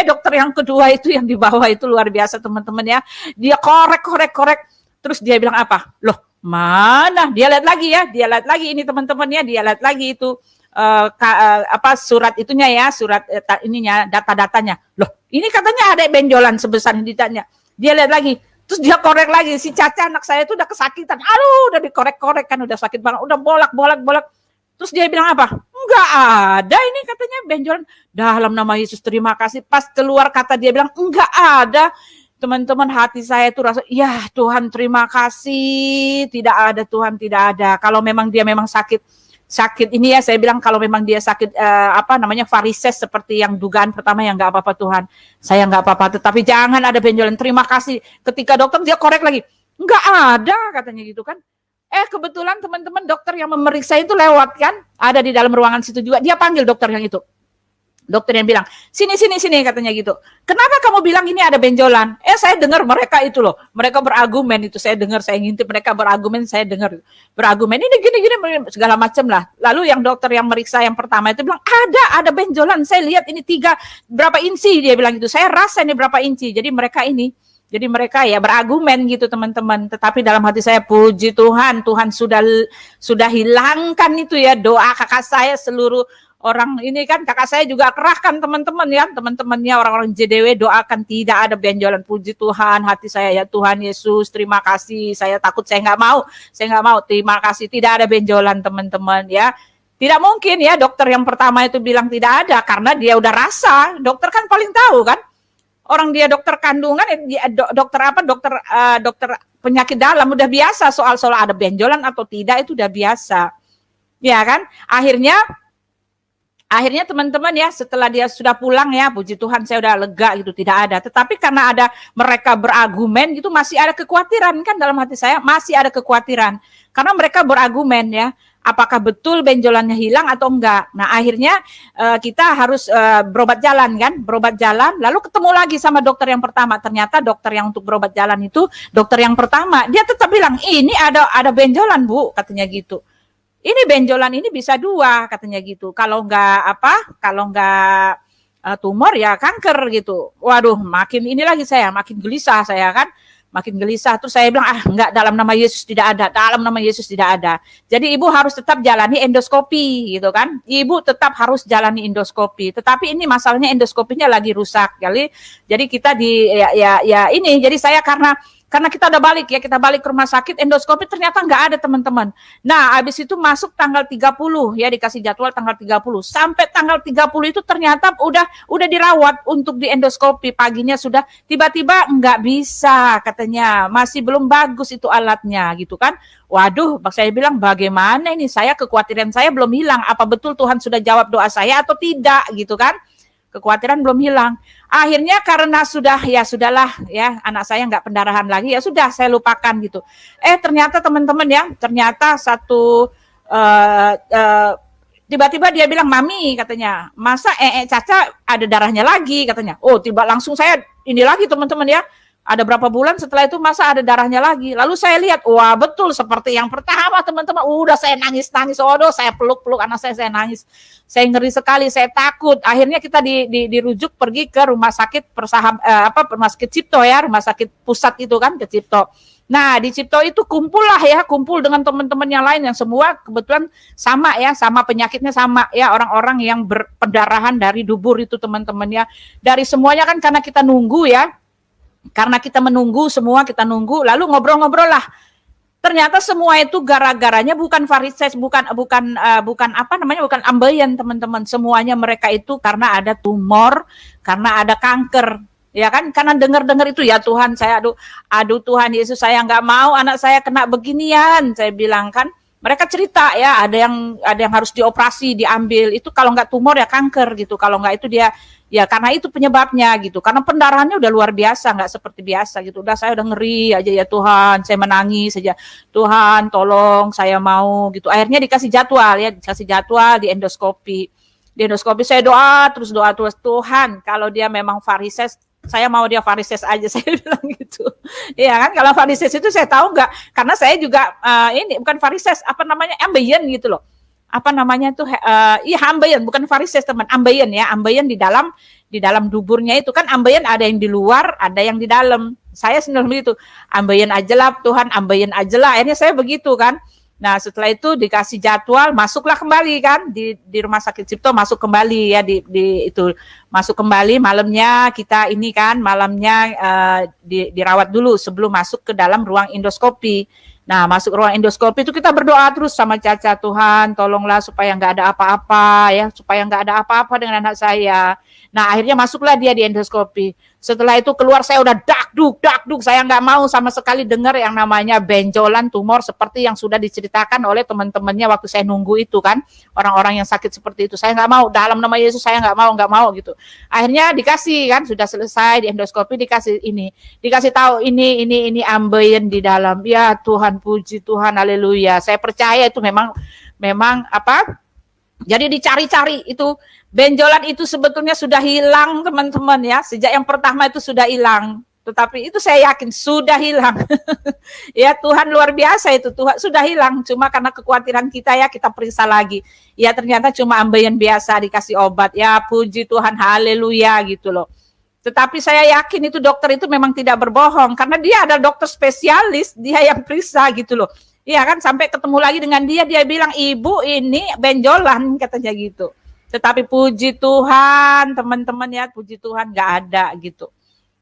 Speaker 1: Dokter yang kedua itu yang di bawah itu luar biasa teman-teman ya. Dia korek. Terus dia bilang apa? Loh, mana? Dia lihat lagi ini teman-temannya, dia lihat lagi itu surat itunya ya, surat ininya, data-datanya. Loh, ini katanya ada benjolan sebesar ini ditanya. Dia lihat lagi, terus dia korek lagi. Si Caca anak saya itu udah kesakitan. Aduh, udah dikorek-korek kan, udah sakit banget, udah bolak. Terus dia bilang apa? Enggak ada ini katanya benjolan. Dalam nama Yesus terima kasih. Pas keluar kata dia bilang enggak ada. Teman-teman, hati saya itu rasa, ya Tuhan terima kasih, tidak ada Tuhan, tidak ada. Kalau memang dia memang sakit ini ya, saya bilang kalau memang dia sakit varises seperti yang dugaan pertama, yang nggak apa-apa Tuhan, saya nggak apa-apa, tetapi jangan ada benjolan, terima kasih. Ketika dokter dia korek lagi, nggak ada katanya gitu kan. Kebetulan teman-teman dokter yang memeriksa itu lewat kan, ada di dalam ruangan situ juga, dia panggil dokter yang itu. Dokter yang bilang, sini katanya gitu. Kenapa kamu bilang ini ada benjolan? Saya dengar mereka itu loh. Mereka berargumen itu. Saya dengar, saya ngintip mereka berargumen, saya dengar. Berargumen, ini gini, segala macam lah. Lalu yang dokter yang meriksa yang pertama itu bilang, ada benjolan. Saya lihat ini berapa inci, dia bilang gitu. Saya rasa ini berapa inci. Jadi mereka ya berargumen gitu teman-teman. Tetapi dalam hati saya, puji Tuhan sudah hilangkan itu ya doa kakak saya, seluruh orang ini kan kakak saya juga kerahkan teman-teman ya, teman-temannya orang-orang JDW doakan tidak ada benjolan. Puji Tuhan, hati saya ya Tuhan Yesus, terima kasih. Saya takut saya nggak mau, terima kasih, tidak ada benjolan teman-teman ya. Tidak mungkin ya dokter yang pertama itu bilang tidak ada karena dia udah rasa. Dokter kan paling tahu kan. Orang dia dokter kandungan, dokter penyakit dalam udah biasa soal ada benjolan atau tidak itu udah biasa. Ya kan? Akhirnya teman-teman ya setelah dia sudah pulang ya, puji Tuhan saya udah lega gitu, tidak ada. Tetapi karena ada mereka berargumen gitu, masih ada kekhawatiran kan dalam hati saya, masih ada kekhawatiran. Karena mereka berargumen ya, apakah betul benjolannya hilang atau enggak. Nah akhirnya kita harus berobat jalan, lalu ketemu lagi sama dokter yang pertama. Ternyata dokter yang untuk berobat jalan itu, dokter yang pertama, dia tetap bilang, ini ada benjolan Bu, katanya gitu. Ini benjolan ini bisa 2 katanya gitu. Kalau enggak tumor ya kanker gitu. Waduh, makin gelisah saya kan. Makin gelisah. Terus saya bilang, enggak, dalam nama Yesus tidak ada. Jadi ibu harus tetap jalani endoskopi gitu kan. Ibu tetap harus jalani endoskopi. Tetapi ini masalahnya endoskopinya lagi rusak. Jadi kita jadi saya karena kita udah balik ke rumah sakit, endoskopi ternyata nggak ada teman-teman. Nah, habis itu masuk tanggal 30 ya, dikasih jadwal tanggal 30. Sampai tanggal 30 itu ternyata udah dirawat untuk di endoskopi. Paginya sudah tiba-tiba nggak bisa katanya, masih belum bagus itu alatnya gitu kan. Waduh, saya bilang bagaimana ini, kekhawatiran saya belum hilang. Apa betul Tuhan sudah jawab doa saya atau tidak gitu kan. Kekhawatiran belum hilang. Akhirnya karena sudahlah ya, anak saya nggak pendarahan lagi, ya sudah saya lupakan gitu. Ternyata teman-teman ya, tiba-tiba dia bilang, Mami katanya, masa Caca ada darahnya lagi katanya. Oh, tiba langsung saya ini lagi teman-teman ya. Ada berapa bulan setelah itu masa ada darahnya lagi. Lalu saya lihat, wah betul seperti yang pertama teman-teman. Udah saya nangis-nangis. Waduh, saya peluk-peluk anak saya nangis. Saya ngeri sekali, saya takut. Akhirnya kita dirujuk pergi ke rumah sakit rumah sakit Cipto ya, rumah sakit pusat itu kan ke Cipto. Nah, di Cipto itu kumpul dengan teman-teman yang lain yang semua kebetulan sama penyakitnya sama ya, orang-orang yang berpendarahan dari dubur itu teman-teman ya. Dari semuanya kan karena kita nunggu ya. Karena kita kita nunggu, lalu ngobrol-ngobrol lah. Ternyata semua itu gara-garanya bukan varises, bukan ambeien teman-teman. Semuanya mereka itu karena ada tumor, karena ada kanker. Ya kan, karena dengar itu ya Tuhan, saya aduh Tuhan Yesus, saya nggak mau anak saya kena beginian, saya bilang kan. Mereka cerita ya, ada yang harus dioperasi, diambil. Itu kalau nggak tumor ya kanker gitu. Kalau nggak itu dia ya karena itu penyebabnya gitu. Karena pendarahannya udah luar biasa, nggak seperti biasa gitu. Saya udah ngeri aja ya Tuhan, saya menangis saja. Tuhan tolong, saya mau gitu. Akhirnya dikasih jadwal di endoskopi. Di endoskopi saya doa terus Tuhan, kalau dia memang varises, saya mau dia varises aja, saya bilang gitu. Iya kan, kalau varises itu saya tahu nggak, karena saya juga ini bukan varises, ambeien gitu loh. Ambeien, bukan varises teman, ambeien ya, ambeien di dalam duburnya itu kan, ambeien ada yang di luar, ada yang di dalam. Saya sendiri begitu, ambeien aja lah Tuhan, ambeien aja lah. Akhirnya saya begitu kan. Nah setelah itu dikasih jadwal, masuklah kembali kan di rumah sakit Cipto, masuk kembali ya masuk kembali malamnya kita ini kan dirawat dulu sebelum masuk ke dalam ruang endoskopi. Nah masuk ruang endoskopi itu kita berdoa terus sama Caca, Tuhan tolonglah supaya nggak ada apa-apa ya, supaya nggak ada apa-apa dengan anak saya. Nah akhirnya masuklah dia di endoskopi. Setelah itu keluar saya udah dakduk, saya nggak mau sama sekali dengar yang namanya benjolan tumor seperti yang sudah diceritakan oleh teman-temannya waktu saya nunggu itu kan, orang-orang yang sakit seperti itu. Saya nggak mau, dalam nama Yesus saya nggak mau gitu. Akhirnya dikasih kan, sudah selesai di endoskopi dikasih tahu ini ambeien di dalam. Ya Tuhan, puji Tuhan, haleluya. Saya percaya itu memang jadi dicari-cari itu benjolan itu sebetulnya sudah hilang teman-teman ya, sejak yang pertama itu sudah hilang. Tetapi itu saya yakin sudah hilang. Ya Tuhan luar biasa itu, Tuhan sudah hilang. Cuma karena kekhawatiran kita ya, kita periksa lagi. Ya ternyata cuma ambeien biasa dikasih obat. Ya puji Tuhan, haleluya gitu loh. Tetapi saya yakin itu dokter itu memang tidak berbohong, karena dia ada dokter spesialis, dia yang periksa gitu loh. Iya kan, sampai ketemu lagi dengan dia bilang, ibu ini benjolan katanya gitu. Tetapi puji Tuhan, teman-teman ya, puji Tuhan nggak ada gitu.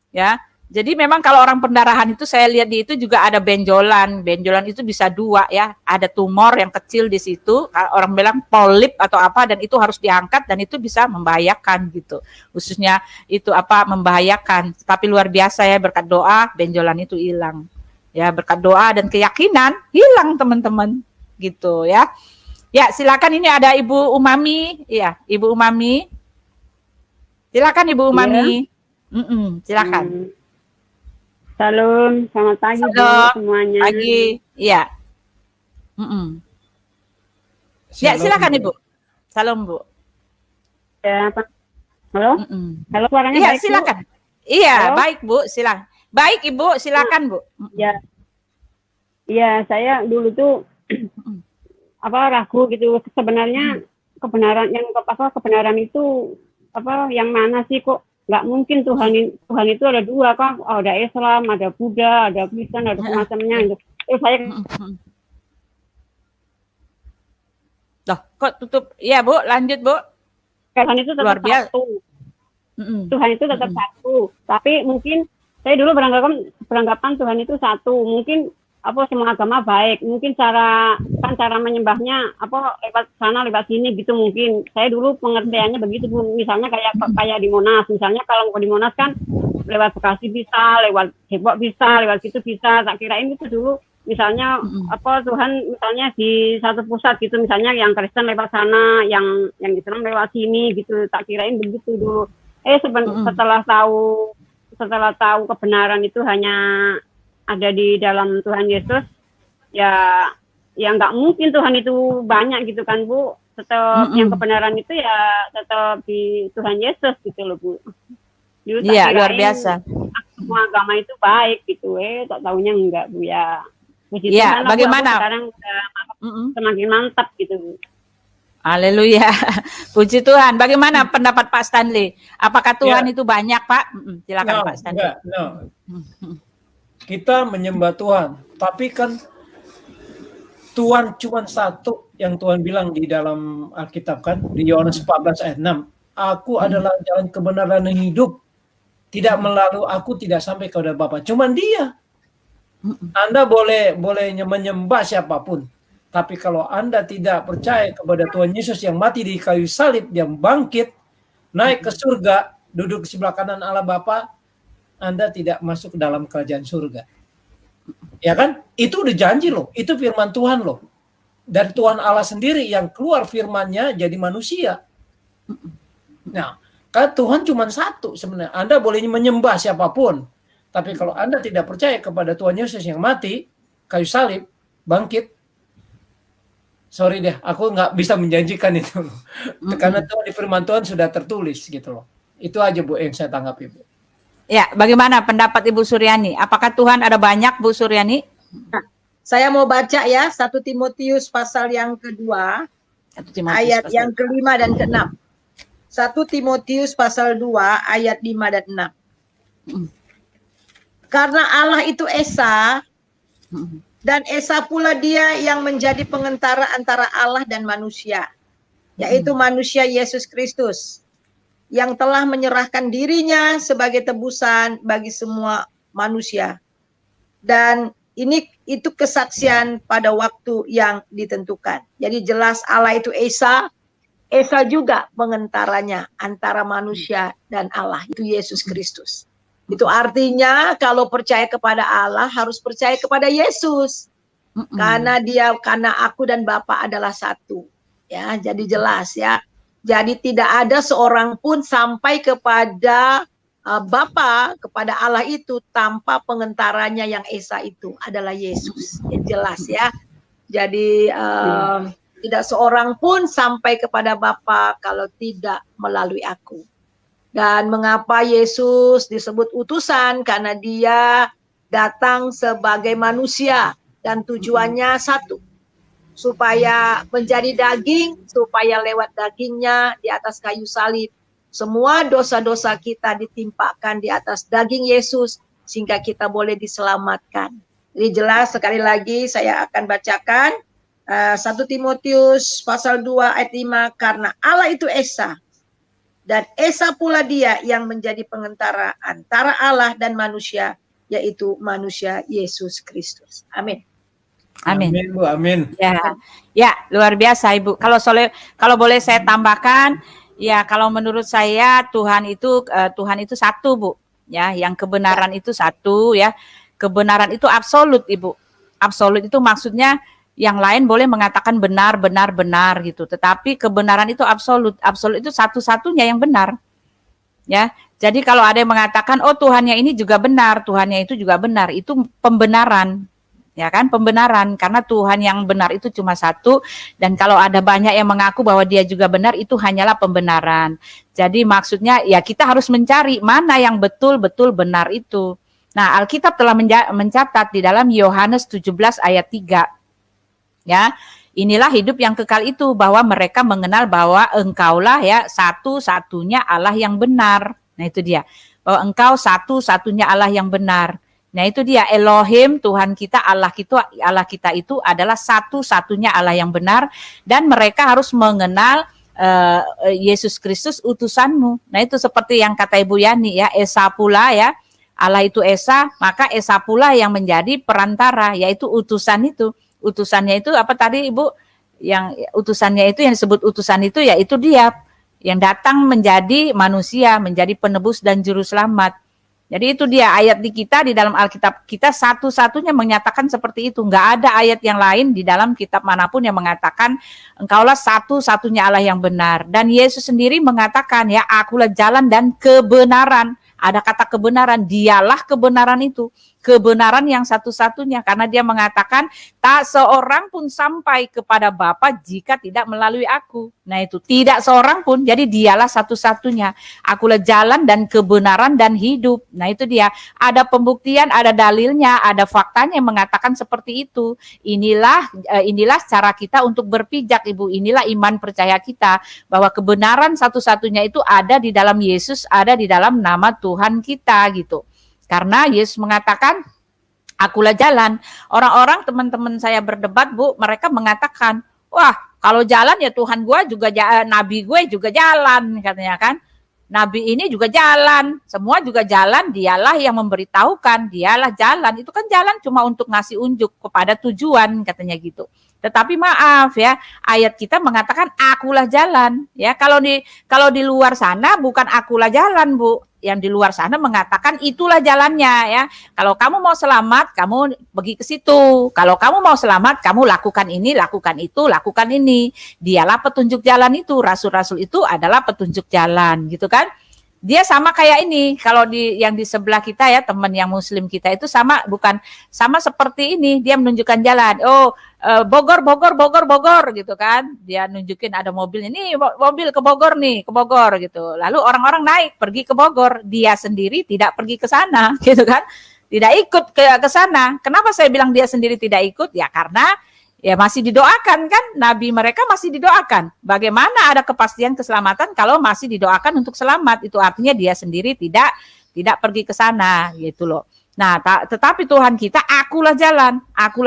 Speaker 1: Ya. Jadi memang kalau orang pendarahan itu saya lihat di itu juga ada benjolan. Benjolan itu bisa dua ya. Ada tumor yang kecil di situ. Orang bilang polip atau apa dan itu harus diangkat dan itu bisa membahayakan gitu. Khususnya itu apa membahayakan. Tapi luar biasa ya berkat doa benjolan itu hilang. Ya berkat doa dan keyakinan hilang teman-teman gitu ya. Ya silakan ini ada Ibu Umami. Iya Ibu Umami. Silakan Ibu Umami. Silakan.
Speaker 6: Salam, selamat pagi Bu, semuanya.
Speaker 1: Pagi, iya. Ya, silakan Ibu. Salam Bu.
Speaker 6: Ya, apa? Halo? Halo, suaranya
Speaker 1: iya,
Speaker 6: baik,
Speaker 1: silakan.
Speaker 6: Bu?
Speaker 1: Iya,
Speaker 6: Halo?
Speaker 1: baik Bu, silakan. Baik Ibu, silakan Bu.
Speaker 6: Ya. Iya, saya dulu tuh ragu gitu. Sebenarnya kebenaran itu yang mana sih kok? Nggak mungkin Tuhan itu ada dua kan, ada Islam, ada Buddha, ada Kristen, ada semacamnya gitu. Terus saya
Speaker 1: Loh, kok tutup? Iya Bu, lanjut Bu.
Speaker 6: Tuhan itu tetap satu. Tuhan itu tetap satu. Tapi mungkin saya dulu beranggapan Tuhan itu satu. Mungkin semua agama baik. Mungkin cara menyembahnya lewat sana lewat sini gitu mungkin. Saya dulu pengertiannya begitu Bu. Misalnya kayak di Monas. Misalnya kalau di Monas kan lewat Bekasi bisa, lewat Depok bisa, lewat situ bisa. Tak kirain itu dulu. Misalnya Tuhan misalnya di satu pusat gitu. Misalnya yang Kristen lewat sana, yang Islam lewat sini gitu. Tak kirain begitu dulu. Setelah tahu kebenaran itu hanya ada di dalam Tuhan Yesus, ya nggak mungkin Tuhan itu banyak gitu kan Bu. Tetap yang kebenaran itu ya tetap di Tuhan Yesus gitu loh Bu.
Speaker 1: Iya luar biasa.
Speaker 6: Semua agama itu baik gitu, tak taunya enggak Bu ya. Puji
Speaker 1: Tuhan,
Speaker 6: Tuhan
Speaker 1: bagaimana?
Speaker 6: Sekarang udah semakin mantap gitu Bu.
Speaker 1: Haleluya. Puji Tuhan. Bagaimana pendapat Pak Stanley? Apakah Tuhan itu banyak Pak? Silakan Pak Stanley.
Speaker 2: Kita menyembah Tuhan, tapi kan Tuhan cuma satu yang Tuhan bilang di dalam Alkitab kan, di Yohanes 14 ayat 6. Aku adalah jalan kebenaran dan hidup. Tidak melalui aku tidak sampai kepada Bapa. Cuman Dia. Anda boleh menyembah siapapun, tapi kalau Anda tidak percaya kepada Tuhan Yesus yang mati di kayu salib, yang bangkit, naik ke surga, duduk di sebelah kanan Allah Bapa, Anda tidak masuk ke dalam kerajaan surga. Ya kan? Itu udah janji loh. Itu firman Tuhan loh. Dari Tuhan Allah sendiri yang keluar firman-Nya jadi manusia. Nah, kan Tuhan cuma satu sebenarnya. Anda boleh menyembah siapapun. Tapi kalau Anda tidak percaya kepada Tuhan Yesus yang mati, kayu salib, bangkit, sorry deh, aku nggak bisa menjanjikan itu. Karena Tuhan di firman Tuhan sudah tertulis gitu loh. Itu aja Bu yang saya tanggapi Bu.
Speaker 1: Ya, bagaimana pendapat Ibu Suryani? Apakah Tuhan ada banyak Bu Suryani?
Speaker 3: Nah, saya mau baca ya 1 Timotius pasal yang kedua, ayat yang kelima dan keenam. 1 Timotius pasal 2 ayat 5 dan 6. Karena Allah itu Esa, dan Esa pula Dia yang menjadi pengantara antara Allah dan manusia, yaitu manusia Yesus Kristus, yang telah menyerahkan dirinya sebagai tebusan bagi semua manusia. Dan itu kesaksian pada waktu yang ditentukan. Jadi jelas Allah itu Esa juga pengentaranya antara manusia dan Allah, itu Yesus Kristus. Itu artinya kalau percaya kepada Allah harus percaya kepada Yesus. Karena aku dan Bapa adalah satu. Ya, jadi jelas ya. Jadi tidak ada seorang pun sampai kepada Bapa, kepada Allah itu tanpa pengentaranya yang Esa itu adalah Yesus. Ya, jelas ya. Jadi tidak seorang pun sampai kepada Bapa kalau tidak melalui aku. Dan mengapa Yesus disebut utusan? Karena Dia datang sebagai manusia dan tujuannya satu. Supaya menjadi daging, supaya lewat dagingnya di atas kayu salib, semua dosa-dosa kita ditimpakan di atas daging Yesus, sehingga kita boleh diselamatkan. Jadi jelas sekali lagi saya akan bacakan 1 Timotius pasal 2 ayat 5, karena Allah itu Esa, dan Esa pula dia yang menjadi pengantara antara Allah dan manusia, yaitu manusia Yesus Kristus. Amin.
Speaker 1: Amin.
Speaker 2: Amin, Bu. Amin.
Speaker 1: Ya, luar biasa Ibu. Kalau boleh saya tambahkan, ya kalau menurut saya Tuhan itu satu, Bu. Ya, yang kebenaran itu satu, ya. Kebenaran itu absolut, Ibu. Absolut itu maksudnya yang lain boleh mengatakan benar gitu. Tetapi kebenaran itu absolut. Absolut itu satu-satunya yang benar. Ya. Jadi kalau ada yang mengatakan, oh Tuhannya ini juga benar, Tuhannya itu juga benar, itu pembenaran. Ya kan, pembenaran, karena Tuhan yang benar itu cuma satu, dan kalau ada banyak yang mengaku bahwa dia juga benar, itu hanyalah pembenaran. Jadi maksudnya ya kita harus mencari mana yang betul-betul benar itu. Nah, Alkitab telah mencatat di dalam Yohanes 17 ayat 3. Ya, inilah hidup yang kekal itu, bahwa mereka mengenal bahwa engkaulah ya satu-satunya Allah yang benar. Nah itu dia, bahwa engkau satu-satunya Allah yang benar. Nah itu dia, Elohim, Tuhan kita, Allah kita itu adalah satu-satunya Allah yang benar, dan mereka harus mengenal Yesus Kristus utusanmu. Nah itu seperti yang kata Ibu Yani ya, Esa pula ya, Allah itu Esa, maka Esa pula yang menjadi perantara, yaitu utusan itu. Utusannya itu apa tadi Ibu? Yang utusannya itu yang disebut utusan itu ya itu dia yang datang menjadi manusia, menjadi penebus dan juru selamat. Jadi itu dia ayat di kita, di dalam Alkitab kita satu-satunya menyatakan seperti itu. Enggak ada ayat yang lain di dalam kitab manapun yang mengatakan engkaulah satu-satunya Allah yang benar. Dan Yesus sendiri mengatakan ya, akulah jalan dan kebenaran. Ada kata kebenaran, dialah kebenaran itu. Kebenaran yang satu-satunya, karena dia mengatakan tak seorang pun sampai kepada Bapa jika tidak melalui aku. Nah itu, tidak seorang pun, jadi dialah satu-satunya. Akulah jalan dan kebenaran dan hidup. Nah itu dia, ada pembuktian, ada dalilnya, ada faktanya yang mengatakan seperti itu. Inilah cara kita untuk berpijak Ibu, inilah iman percaya kita, bahwa kebenaran satu-satunya itu ada di dalam Yesus, ada di dalam nama Tuhan kita gitu. Karena Yesus mengatakan, akulah jalan. Orang-orang teman-teman saya berdebat Bu, mereka mengatakan, wah kalau jalan ya Tuhan gue juga, Nabi gue juga jalan katanya kan. Nabi ini juga jalan, semua juga jalan, dialah yang memberitahukan, dialah jalan. Itu kan jalan cuma untuk ngasih unjuk kepada tujuan katanya gitu. Tetapi maaf ya, ayat kita mengatakan akulah jalan. Ya, kalau di luar sana bukan akulah jalan Bu. Yang di luar sana mengatakan itulah jalannya ya. Kalau kamu mau selamat, kamu pergi ke situ. Kalau kamu mau selamat, kamu lakukan ini, lakukan itu, lakukan ini. Dialah petunjuk jalan itu. Rasul-rasul itu adalah petunjuk jalan, gitu kan? Dia sama kayak ini. Kalau yang di sebelah kita ya, teman yang muslim kita itu sama seperti ini. Dia menunjukkan jalan. Oh, Bogor gitu kan. Dia nunjukin ada mobil ini, mobil ke Bogor nih, ke Bogor gitu. Lalu orang-orang naik pergi ke Bogor, dia sendiri tidak pergi ke sana gitu kan. Tidak ikut ke sana. Kenapa saya bilang dia sendiri tidak ikut? Ya karena ya masih didoakan kan, nabi mereka masih didoakan. Bagaimana ada kepastian keselamatan kalau masih didoakan untuk selamat? Itu artinya dia sendiri tidak pergi ke sana gitu loh. Nah, tetapi Tuhan kita, akulah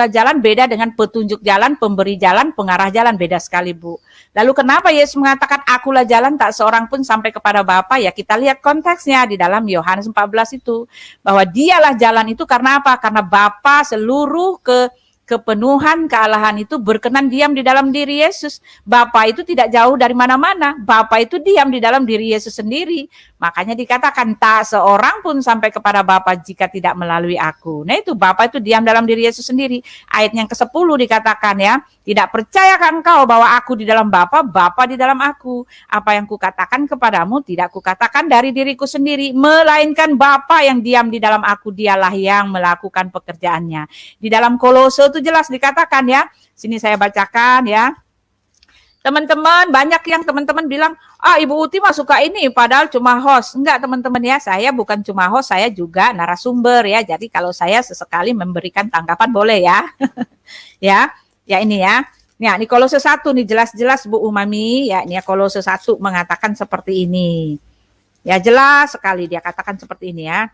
Speaker 1: jalan beda dengan petunjuk jalan, pemberi jalan, pengarah jalan, beda sekali Bu. Lalu kenapa Yesus mengatakan akulah jalan, tak seorang pun sampai kepada Bapa? Ya kita lihat konteksnya di dalam Yohanes 14 itu, bahwa dialah jalan itu karena apa? Karena Bapa seluruh kepenuhan kealahan itu berkenan diam di dalam diri Yesus. Bapa itu tidak jauh dari mana-mana. Bapa itu diam di dalam diri Yesus sendiri. Makanya dikatakan tak seorang pun sampai kepada Bapa jika tidak melalui aku. Nah itu Bapa itu diam dalam diri Yesus sendiri. Ayat yang ke-10 dikatakan ya, tidak percayakah engkau bahwa aku di dalam Bapa, Bapa di dalam aku. Apa yang kukatakan kepadamu tidak kukatakan dari diriku sendiri, melainkan Bapa yang diam di dalam aku, dialah yang melakukan pekerjaannya. Di dalam Kolose itu jelas dikatakan ya. Sini saya bacakan ya. Teman-teman, banyak yang teman-teman bilang, Ibu Uti mah suka ini, padahal cuma host. Enggak teman-teman ya, saya bukan cuma host, saya juga narasumber ya. Jadi kalau saya sesekali memberikan tanggapan boleh ya. ya ini ya. Nah, ini Kolose 1 nih jelas-jelas Bu Umami, ya ini ya Kolose 1 mengatakan seperti ini. Ya jelas sekali dia katakan seperti ini ya.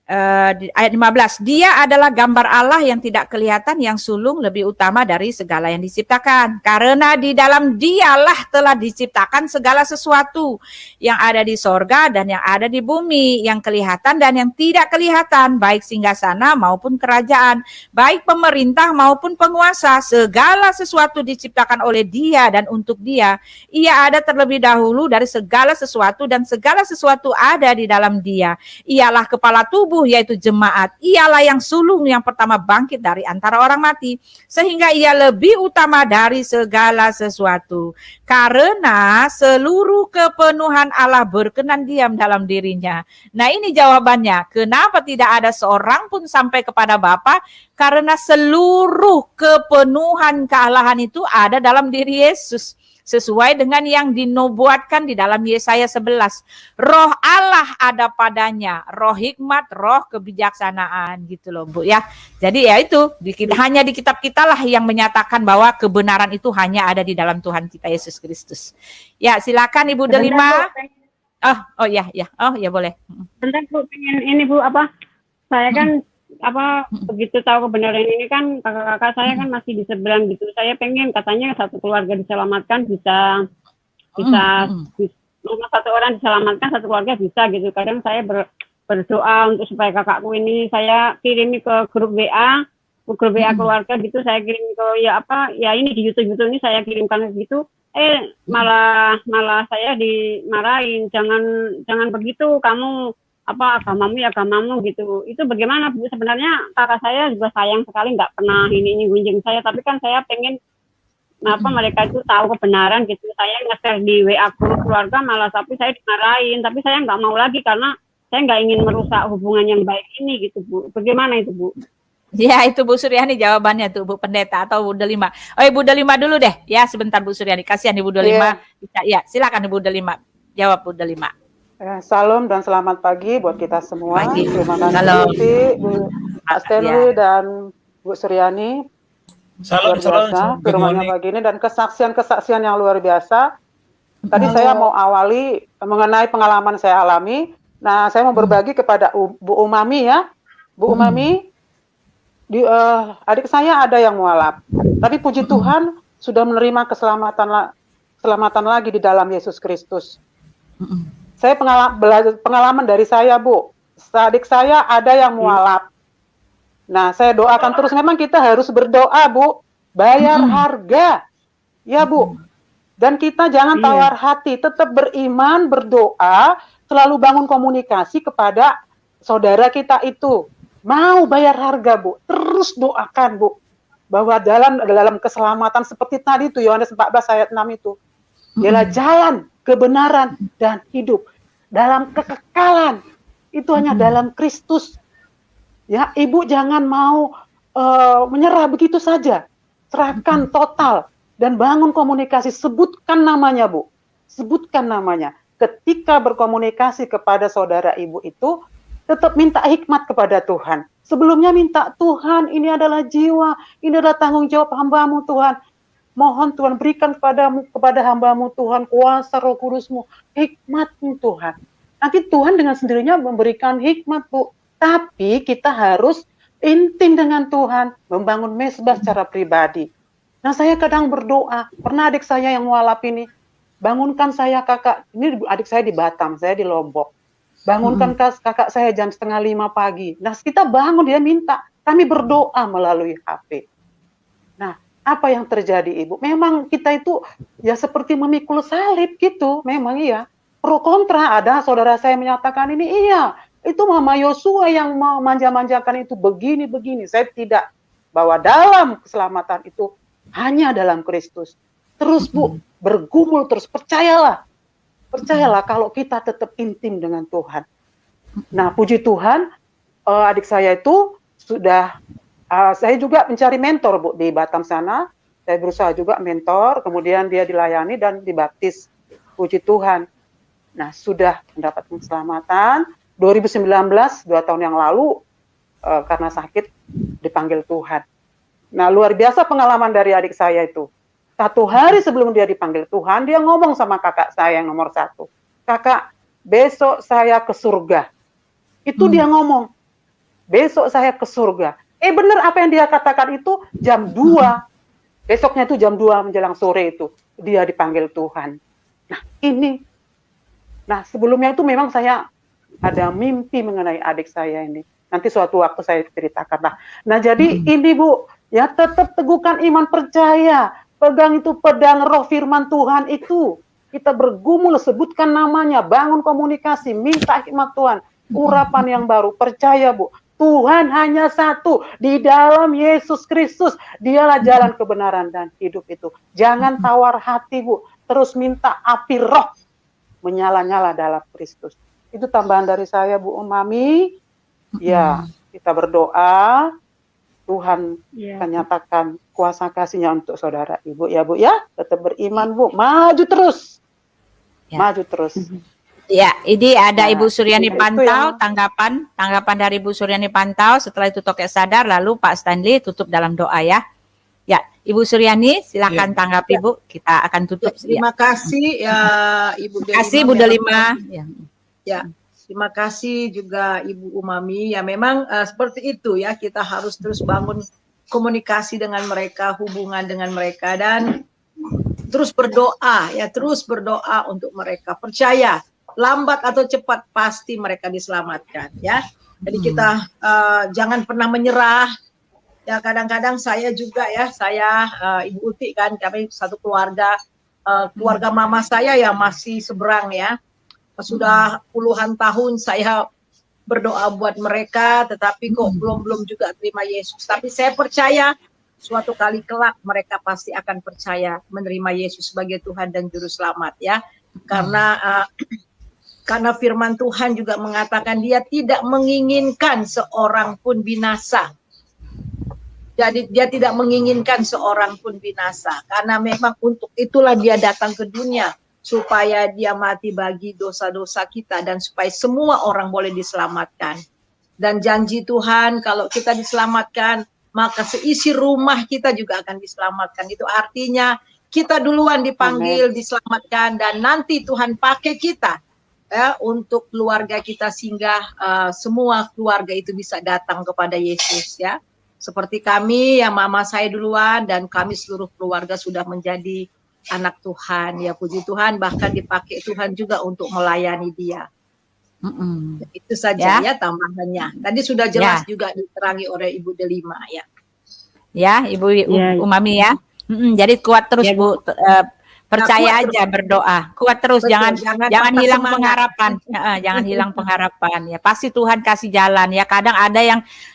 Speaker 1: ayat 15, dia adalah gambar Allah yang tidak kelihatan, yang sulung, lebih utama dari segala yang diciptakan. Karena di dalam dialah telah diciptakan segala sesuatu yang ada di sorga dan yang ada di bumi, yang kelihatan dan yang tidak kelihatan, baik singgasana maupun kerajaan, baik pemerintah maupun penguasa. Segala sesuatu diciptakan oleh dia dan untuk dia. Ia ada terlebih dahulu dari segala sesuatu dan segala sesuatu ada di dalam dia. Ialah kepala tubuh, yaitu jemaat. Ialah yang sulung yang pertama bangkit dari antara orang mati, sehingga ia lebih utama dari segala sesuatu. Karena seluruh kepenuhan Allah berkenan diam dalam dirinya. Nah, ini jawabannya. Kenapa tidak ada seorang pun sampai kepada Bapa? Karena seluruh kepenuhan kealahan itu ada dalam diri Yesus. Sesuai dengan yang dinubuatkan di dalam Yesaya 11. Roh Allah ada padanya, roh hikmat, roh kebijaksanaan, gitu loh Bu ya. Jadi ya itu, hanya di kitab kita lah yang menyatakan bahwa kebenaran itu hanya ada di dalam Tuhan kita Yesus Kristus. Ya, silakan Ibu Delima. Oh ya, boleh.
Speaker 6: Bentar Bu, pengen ini Bu, saya kan begitu tahu kebenaran ini kan kakak-kakak saya kan masih di seberang gitu. Saya pengen katanya satu keluarga diselamatkan, bisa satu orang diselamatkan, satu keluarga bisa gitu. Kadang saya berdoa untuk supaya kakakku ini saya kirimi ke grup WA keluarga gitu, saya kirim ke ini di YouTube ini saya kirimkan gitu. Malah saya dimarahin, jangan begitu, kamu agamamu gitu. Itu bagaimana Bu? Sebenarnya kakak saya juga sayang sekali, nggak pernah ini gunjing saya, tapi kan saya pengen mereka itu tahu kebenaran gitu. Saya nge-share di WA keluarga, malah tapi saya dimarahin, tapi saya nggak mau lagi karena saya nggak ingin merusak hubungan yang baik ini gitu Bu. Bagaimana itu Bu?
Speaker 1: Ya, itu Bu Suryani jawabannya tuh, Bu Pendeta atau Bu Delima. Ibu Delima dulu deh. Ya, sebentar Bu Suryani. Kasihan Ibu Delima. Ya, silakan Ibu Delima. Jawab Bu Delima.
Speaker 7: Salam dan selamat pagi buat kita semua.
Speaker 1: Pagi.
Speaker 7: Terima kasih Bu Stanley dan Bu Suryani.
Speaker 2: Salam
Speaker 7: firmannya pagi ini dan kesaksian yang luar biasa. Tadi saya mau awali mengenai pengalaman saya alami. Nah, saya mau berbagi kepada Bu Umami ya. Bu Umami, adik saya ada yang mualaf. Tapi puji Tuhan sudah menerima keselamatan lagi di dalam Yesus Kristus. Saya pengalaman dari saya, Bu. Adik saya ada yang mualaf. Nah, saya doakan terus. Memang kita harus berdoa, Bu. Bayar harga. Ya, Bu. Dan kita jangan tawar hati. Tetap beriman, berdoa. Selalu bangun komunikasi kepada saudara kita itu. Mau bayar harga, Bu. Terus doakan, Bu. Bahwa dalam keselamatan seperti tadi itu, Yohanes 14 ayat 6 itu. Ialah jalan, kebenaran, dan hidup. Dalam kekekalan. Itu hanya dalam Kristus. Ya, Ibu jangan mau menyerah begitu saja. Serahkan total. Dan bangun komunikasi. Sebutkan namanya, Bu. Sebutkan namanya. Ketika berkomunikasi kepada saudara Ibu itu, tetap minta hikmat kepada Tuhan. Sebelumnya minta, Tuhan, ini adalah jiwa. Ini adalah tanggung jawab hamba-Mu, Tuhan. Mohon Tuhan berikan kepada hamba-Mu Tuhan kuasa Roh Kudus-Mu, hikmat-Mu Tuhan. Nanti Tuhan dengan sendirinya memberikan hikmat, Bu. Tapi kita harus intim dengan Tuhan, membangun mesbah secara pribadi. Nah, saya kadang berdoa, pernah adik saya yang mualaf ini, bangunkan saya kakak, ini adik saya di Batam, saya di Lombok. Bangunkan kakak saya jam 4:30 pagi. Nah, kita bangun, dia minta, kami berdoa melalui HP. Nah, apa yang terjadi Ibu? Memang kita itu ya seperti memikul salib gitu, memang iya. Pro kontra, ada saudara saya menyatakan ini iya, itu Mama Yosua yang manja-manjakan itu begini-begini. Saya tidak, bahwa dalam keselamatan itu hanya dalam Kristus. Terus Bu, bergumul terus, percayalah. Percayalah kalau kita tetap intim dengan Tuhan. Nah, puji Tuhan, adik saya itu sudah saya juga mencari mentor, Bu, di Batam sana. Saya berusaha juga mentor, kemudian dia dilayani dan dibaptis. Puji Tuhan. Nah, sudah mendapatkan keselamatan. 2019, 2 tahun yang lalu, karena sakit, dipanggil Tuhan. Nah, luar biasa pengalaman dari adik saya itu. 1 hari sebelum dia dipanggil Tuhan, dia ngomong sama kakak saya yang nomor 1. Kakak, besok saya ke surga. Itu dia ngomong. besok saya ke surga. Benar apa yang dia katakan itu jam 2. Besoknya itu jam 2 menjelang sore itu dia dipanggil Tuhan. Nah ini, nah sebelumnya itu memang saya ada mimpi mengenai adik saya ini. Nanti suatu waktu saya ceritakan lah. Nah jadi ini Bu, ya tetap teguhkan iman, percaya, pegang itu pedang roh firman Tuhan itu. Kita bergumul, sebutkan namanya, bangun komunikasi, minta hikmat Tuhan, urapan yang baru, percaya Bu. Tuhan hanya satu, di dalam Yesus Kristus, dialah jalan kebenaran dan hidup itu. Jangan tawar hati Bu, terus minta api roh menyala-nyala dalam Kristus. Itu tambahan dari saya Bu Umami. Ya, kita berdoa, Tuhan akan nyatakan kuasa kasih-Nya untuk saudara Ibu ya Bu ya. Tetap beriman Bu, maju terus. Maju terus.
Speaker 1: Ya, ini ada
Speaker 7: Nah,
Speaker 1: Ibu Suryani
Speaker 7: itu
Speaker 1: Pantau,
Speaker 7: yang-
Speaker 1: tanggapan dari Ibu Suryani Pantau. Setelah itu Tokek Sadar, lalu Pak Stanley tutup dalam doa ya. Ya, Ibu Suryani, silakan tanggapi Bu. Kita akan tutup.
Speaker 3: Terima kasih ya Ibu
Speaker 1: Terima kasih
Speaker 3: Delima.
Speaker 1: Bu Delima. Ya.
Speaker 3: Ya, terima kasih juga Ibu Umami. Ya memang seperti itu ya, kita harus terus bangun komunikasi dengan mereka, hubungan dengan mereka, dan terus berdoa ya, terus berdoa untuk mereka. Percaya, lambat atau cepat pasti mereka diselamatkan ya. Jadi kita jangan pernah menyerah. Ya kadang-kadang saya juga ya, saya Ibu Uti kan, kami satu keluarga, keluarga mama saya ya masih seberang ya. Sudah puluhan tahun saya berdoa buat mereka, tetapi kok belum juga terima Yesus. Tapi saya percaya suatu kali kelak mereka pasti akan percaya menerima Yesus sebagai Tuhan dan Juru Selamat ya. Karena firman Tuhan juga mengatakan Dia tidak menginginkan seorang pun binasa. Jadi Dia tidak menginginkan seorang pun binasa, karena memang untuk itulah Dia datang ke dunia, supaya Dia mati bagi dosa-dosa kita dan supaya semua orang boleh diselamatkan. Dan janji Tuhan kalau kita diselamatkan, maka seisi rumah kita juga akan diselamatkan. Itu artinya kita duluan dipanggil, diselamatkan, dan nanti Tuhan pakai kita ya untuk keluarga kita, sehingga semua keluarga itu bisa datang kepada Yesus ya. Seperti kami, yang mama saya duluan, dan kami seluruh keluarga sudah menjadi anak Tuhan. Ya puji Tuhan, bahkan dipakai Tuhan juga untuk melayani Dia. Itu saja ya tambahannya. Tadi sudah jelas juga diterangi oleh Ibu Delima ya.
Speaker 1: Ya, Ibu Umami ya. Jadi kuat terus Bu. Percaya aja, berdoa. Kuat terus,
Speaker 3: Betul,
Speaker 1: jangan hilang
Speaker 3: semangat.
Speaker 1: pengharapan. Jangan hilang pengharapan ya. Pasti Tuhan kasih jalan ya. Kadang ada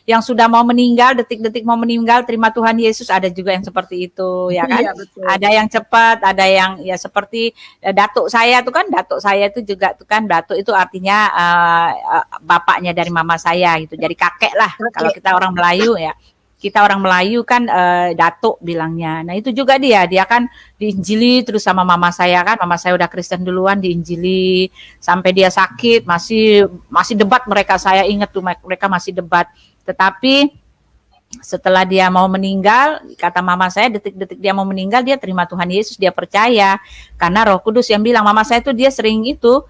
Speaker 1: yang sudah mau meninggal, detik-detik mau meninggal, terima Tuhan Yesus, ada juga yang seperti itu ya kan.
Speaker 3: Iya, betul.
Speaker 1: Ada yang cepat, ada yang ya seperti datuk saya tuh kan, datuk saya itu juga tuh kan, datuk itu artinya bapaknya dari mama saya gitu. Jadi kakek lah kalau kita orang Melayu ya. Kita orang Melayu kan datuk bilangnya. Nah itu juga dia kan diinjili terus sama mama saya kan. Mama saya udah Kristen duluan, diinjili sampai dia sakit, masih debat mereka. Saya ingat tuh mereka masih debat. Tetapi setelah dia mau meninggal, kata mama saya, detik-detik dia mau meninggal, dia terima Tuhan Yesus, dia percaya. Karena Roh Kudus yang bilang, mama saya tuh dia sering itu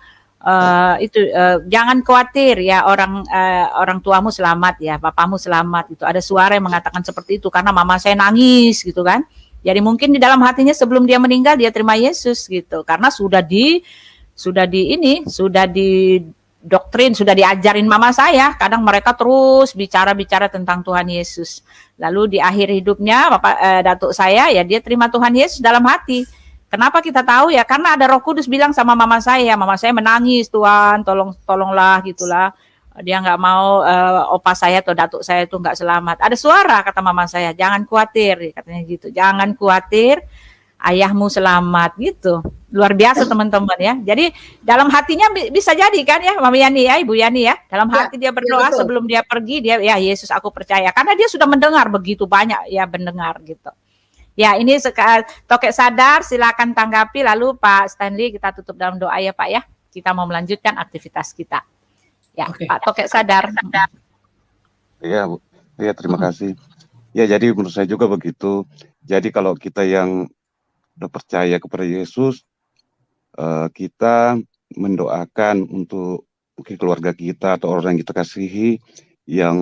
Speaker 1: jangan khawatir ya, orang tuamu selamat ya, papamu selamat, itu ada suara yang mengatakan seperti itu, karena mama saya nangis gitu kan. Jadi mungkin di dalam hatinya sebelum dia meninggal dia terima Yesus gitu, karena sudah didoktrin, sudah diajarin mama saya. Kadang mereka terus bicara tentang Tuhan Yesus. Lalu di akhir hidupnya datuk saya ya dia terima Tuhan Yesus dalam hati. Kenapa kita tahu ya? Karena ada Roh Kudus bilang sama mama saya menangis, Tuhan tolonglah gitulah. Dia nggak mau opa saya atau datuk saya itu nggak selamat. Ada suara kata mama saya, jangan khawatir katanya gitu. Jangan khawatir, ayahmu selamat gitu. Luar biasa teman-teman ya. Jadi dalam hatinya bisa jadi kan ya, Mama Yani ya, Ibu Yani ya. Dalam hati dia berdoa sebelum dia pergi, dia ya Yesus aku percaya. Karena dia sudah mendengar begitu banyak ya, mendengar gitu. Ya, ini Tokek Sadar, silakan tanggapi. Lalu Pak Stanley kita tutup dalam doa ya Pak ya. Kita mau melanjutkan aktivitas kita. Ya, Pak Tokek Sadar.
Speaker 5: Ya, Bu. Ya, terima kasih. Ya, jadi menurut saya juga begitu. Jadi kalau kita yang udah percaya kepada Yesus, kita mendoakan untuk mungkin keluarga kita atau orang yang kita kasihi, yang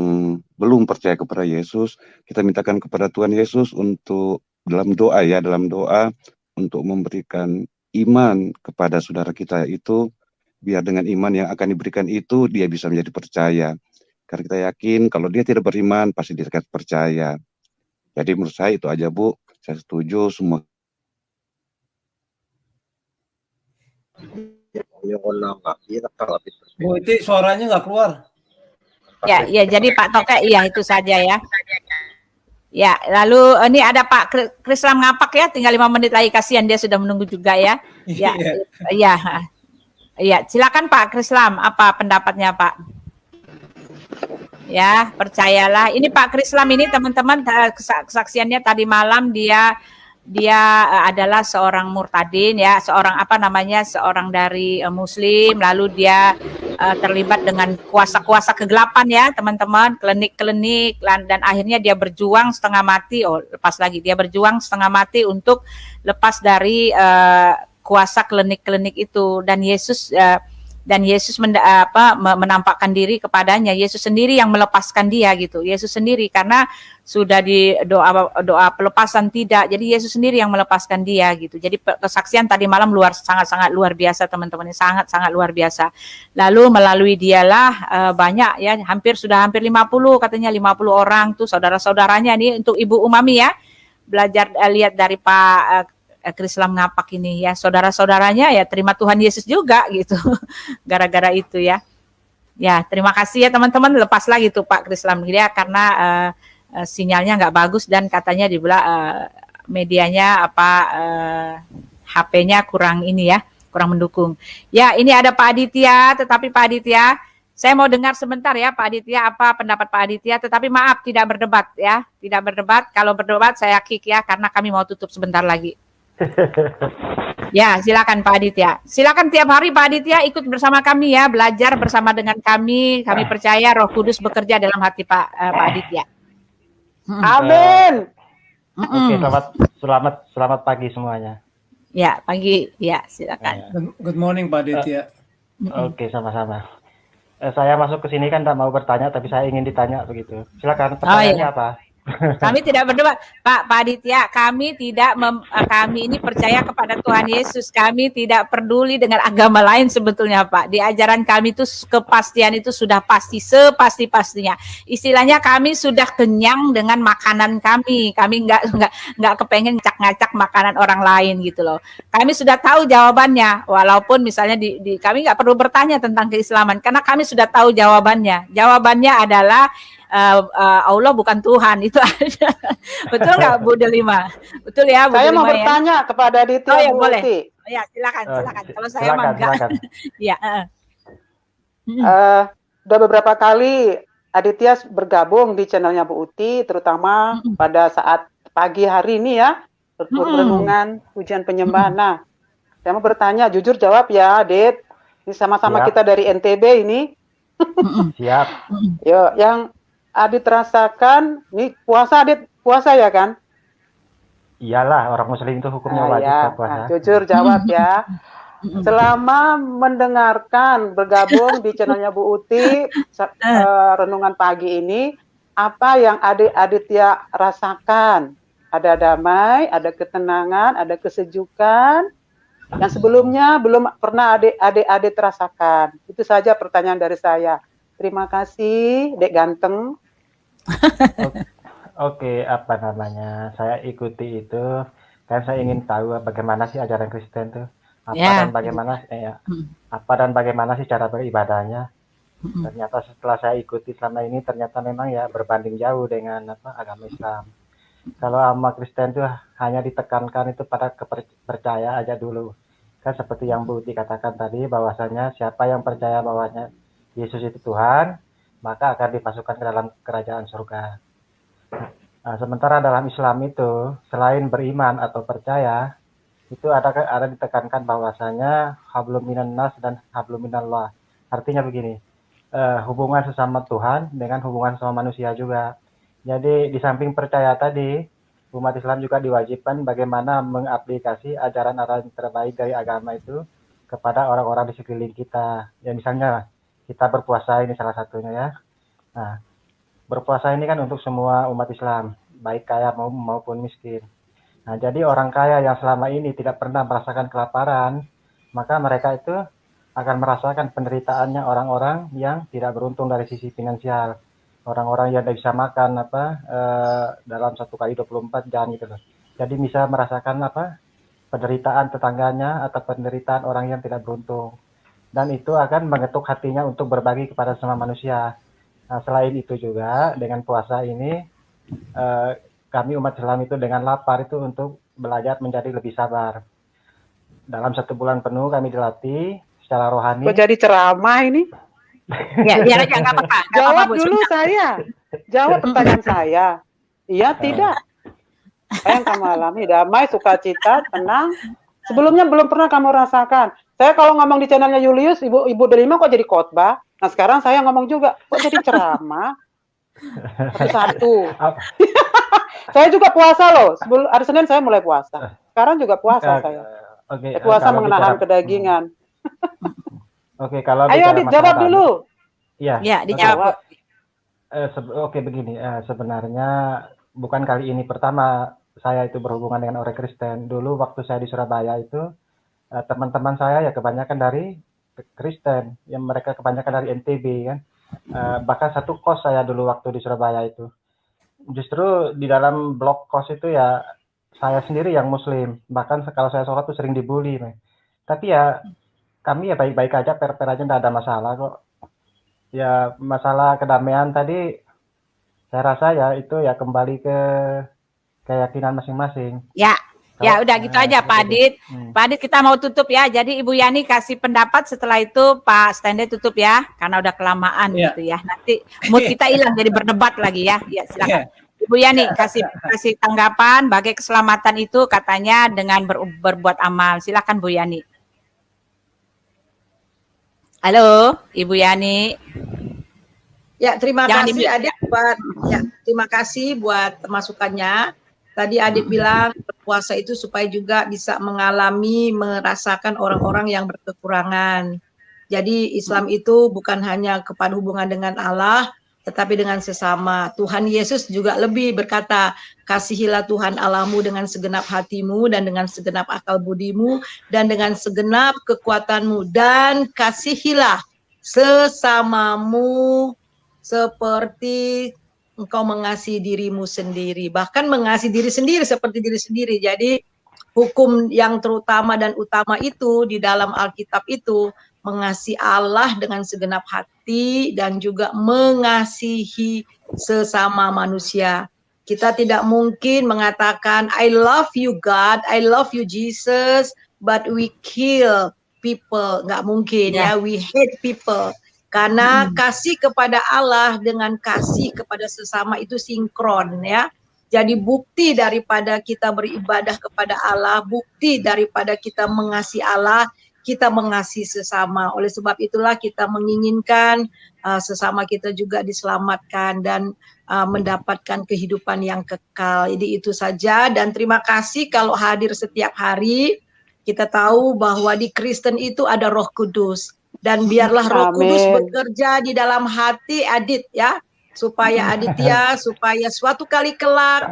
Speaker 5: belum percaya kepada Yesus, kita mintakan kepada Tuhan Yesus untuk dalam doa untuk memberikan iman kepada saudara kita itu, biar dengan iman yang akan diberikan itu dia bisa menjadi percaya. Karena kita yakin kalau dia tidak beriman pasti dia akan percaya. Jadi menurut saya itu aja, Bu. Saya setuju semua.
Speaker 2: Bu, itu suaranya nggak keluar.
Speaker 1: Ya, jadi Pak Toke, iya itu saja ya. Ya, lalu ini ada Pak Krislam Ngapak ya, tinggal 5 menit lagi, kasihan dia sudah menunggu juga ya. Ya, iya. Iya, silakan Pak Krislam, apa pendapatnya Pak? Ya, percayalah. Ini Pak Krislam ini teman-teman kesaksiannya tadi malam dia adalah seorang murtadin ya, seorang seorang dari Muslim, lalu dia terlibat dengan kuasa-kuasa kegelapan ya teman-teman, klinik-klinik, dan akhirnya dia berjuang setengah mati, dia berjuang setengah mati untuk lepas dari kuasa klinik-klinik itu, dan Yesus menampakkan diri kepadanya. Yesus sendiri yang melepaskan dia gitu. Yesus sendiri, karena sudah di doa pelepasan tidak. Jadi Yesus sendiri yang melepaskan dia gitu. Jadi kesaksian tadi malam sangat-sangat luar biasa teman-teman, sangat-sangat luar biasa. Lalu melalui dialah banyak ya, hampir 50 katanya, 50 orang tuh saudara-saudaranya nih, untuk Ibu Umami ya. Belajar lihat dari Pak Krislam Ngapak ini ya, saudara-saudaranya ya terima Tuhan Yesus juga gitu gara-gara itu ya. Ya, terima kasih ya teman-teman, lepas lagi tuh Pak Krislam dia karena sinyalnya nggak bagus dan katanya dibilang medianya HP-nya kurang ini ya, kurang mendukung. Ya, ini ada Pak Aditya, tetapi Pak Aditya saya mau dengar sebentar ya Pak Aditya, apa pendapat Pak Aditya, tetapi maaf tidak berdebat ya, tidak berdebat. Kalau berdebat saya kick ya, karena kami mau tutup sebentar lagi. Ya, silakan Pak Aditya. Silakan tiap hari Pak Aditya ikut bersama kami ya, belajar bersama dengan kami. Kami percaya Roh Kudus bekerja dalam hati Pak Aditya.
Speaker 3: Amin.
Speaker 8: Oke, selamat pagi semuanya.
Speaker 1: Ya, pagi. Ya, silakan.
Speaker 2: Good morning Pak Aditya.
Speaker 8: Oke, sama-sama. Saya masuk ke sini kan tak mau bertanya, tapi saya ingin ditanya begitu. Silakan, pertanyaannya apa?
Speaker 1: Kami tidak berdebat, Pak Aditya. Kami ini percaya kepada Tuhan Yesus. Kami tidak peduli dengan agama lain sebetulnya, Pak. Di ajaran kami itu kepastian itu sudah pasti, sepasti-pastinya. Istilahnya kami sudah kenyang dengan makanan kami. Kami nggak kepengen ngacak-ngacak makanan orang lain gitu loh. Kami sudah tahu jawabannya. Walaupun misalnya kami nggak perlu bertanya tentang keislaman, karena kami sudah tahu jawabannya. Jawabannya adalah Allah bukan Tuhan, itu aja. Betul nggak Bu Delima? Betul ya Bu Delima?
Speaker 7: Saya mau bertanya kepada Aditya.
Speaker 1: Ya, boleh. Ya, silakan. Kalau saya mah enggak. Ya.
Speaker 7: Udah beberapa kali Aditya bergabung di channelnya Bu Uti, terutama pada saat pagi hari ini ya, renungan pujian penyembahan. Nah, saya mau bertanya, jujur jawab ya, Adit. Ini sama-sama kita dari NTB ini.
Speaker 8: Siap.
Speaker 7: Yo, yang Adit rasakan, ini Adit puasa ya kan?
Speaker 8: Iyalah, orang Muslim itu hukumnya wajib puasa.
Speaker 7: Nah, jujur jawab ya. Selama mendengarkan bergabung di channelnya Bu Uti renungan pagi ini, apa yang Aditya rasakan? Ada damai, ada ketenangan, ada kesejukan yang sebelumnya belum pernah adik-adik rasakan. Itu saja pertanyaan dari saya. Terima kasih, Dek Ganteng.
Speaker 8: Oke, saya ikuti itu kan saya ingin tahu bagaimana sih ajaran Kristen itu, apa dan bagaimana sih cara beribadahnya. Ternyata setelah saya ikuti selama ini, ternyata memang ya berbanding jauh dengan agama Islam. Kalau agama Kristen itu hanya ditekankan itu pada percaya aja dulu. Kan seperti yang Bu Uti katakan tadi, bahwasanya siapa yang percaya bahwanya Yesus itu Tuhan, maka akan dimasukkan ke dalam kerajaan surga. Nah, sementara dalam Islam itu, selain beriman atau percaya, itu ada ditekankan bahwasanya hablum minan nas dan hablum minallah. Artinya begini, hubungan sesama Tuhan dengan hubungan sama manusia juga. Jadi di samping percaya tadi, umat Islam juga diwajibkan bagaimana mengaplikasi ajaran-ajaran terbaik dari agama itu kepada orang-orang di sekeliling kita. Ya misalnya kita berpuasa, ini salah satunya ya. Nah, berpuasa ini kan untuk semua umat Islam, baik kaya maupun miskin. Nah, jadi orang kaya yang selama ini tidak pernah merasakan kelaparan, maka mereka itu akan merasakan penderitaannya orang-orang yang tidak beruntung dari sisi finansial. Orang-orang yang tidak bisa makan dalam 1 kali 24 jam gitu loh. Jadi bisa merasakan penderitaan tetangganya atau penderitaan orang yang tidak beruntung. Dan itu akan mengetuk hatinya untuk berbagi kepada semua manusia. Nah, selain itu juga dengan puasa ini kami umat Islam itu dengan lapar itu untuk belajar menjadi lebih sabar. Dalam 1 bulan penuh kami dilatih secara rohani.
Speaker 7: Kok jadi ceramah ini?
Speaker 1: Ya, biar aja nggak apa-apa.
Speaker 7: Jawab dulu saya. Jawab pertanyaan saya. Iya, tidak. Apa yang kamu alami? Damai, sukacita, tenang. Sebelumnya belum pernah kamu rasakan. Saya kalau ngomong di channelnya Julius, Ibu Delima kok jadi khotbah. Nah sekarang saya ngomong juga, kok jadi ceramah? Satu-satu. Saya juga puasa loh. Hari Senin saya mulai puasa. Sekarang juga puasa saya. Puasa menahan kedagingan.
Speaker 8: Oke, kalau
Speaker 7: ayo Adit jawab dulu.
Speaker 8: Iya.
Speaker 1: Ya, dijawab.
Speaker 8: Oke, begini. Sebenarnya bukan kali ini pertama saya itu berhubungan dengan orang Kristen. Dulu waktu saya di Surabaya itu teman-teman saya ya kebanyakan dari Kristen, yang mereka kebanyakan dari NTB kan. Bahkan satu kos saya dulu waktu di Surabaya itu. Justru di dalam blok kos itu ya saya sendiri yang Muslim. Bahkan kalau saya sholat tuh sering dibully. Tapi ya kami ya baik-baik aja, per aja, nggak ada masalah kok. Ya masalah kedamaian tadi saya rasa ya itu ya kembali ke keyakinan masing-masing.
Speaker 1: Ya, ya udah gitu aja Pak Adit. Pak Adit kita mau tutup ya. Jadi Ibu Yani kasih pendapat, setelah itu Pak Stende tutup ya, karena udah kelamaan gitu ya. Nanti mood kita hilang jadi berdebat lagi ya. Ya silakan. Ibu Yani kasih tanggapan bagi keselamatan itu katanya dengan berbuat amal. Silakan Bu Yani. Halo, Ibu Yani.
Speaker 3: Ya, terima
Speaker 1: Jangan
Speaker 3: kasih Adit terima kasih buat masukannya. Tadi Adit bilang berpuasa itu supaya juga bisa merasakan orang-orang yang berkekurangan. Jadi Islam itu bukan hanya kepada hubungan dengan Allah, tetapi dengan sesama. Tuhan Yesus juga lebih berkata, kasihilah Tuhan Allahmu dengan segenap hatimu dan dengan segenap akal budimu dan dengan segenap kekuatanmu, dan kasihilah sesamamu seperti engkau mengasihi dirimu sendiri. Bahkan mengasihi diri sendiri seperti diri sendiri. Jadi hukum yang terutama dan utama itu di dalam Alkitab itu mengasihi Allah dengan segenap hati dan juga mengasihi sesama manusia. Kita tidak mungkin mengatakan I love you God, I love you Jesus, but we kill people. Nggak mungkin ya, we hate people. Karena kasih kepada Allah dengan kasih kepada sesama itu sinkron ya. Jadi bukti daripada kita beribadah kepada Allah, bukti daripada kita mengasihi Allah, kita mengasihi sesama. Oleh sebab itulah kita menginginkan sesama kita juga diselamatkan dan mendapatkan kehidupan yang kekal. Jadi itu saja, dan terima kasih kalau hadir setiap hari. Kita tahu bahwa di Kristen itu ada Roh Kudus. Dan biarlah Roh Kudus bekerja di dalam hati Adit ya, supaya Aditya, supaya suatu kali kelak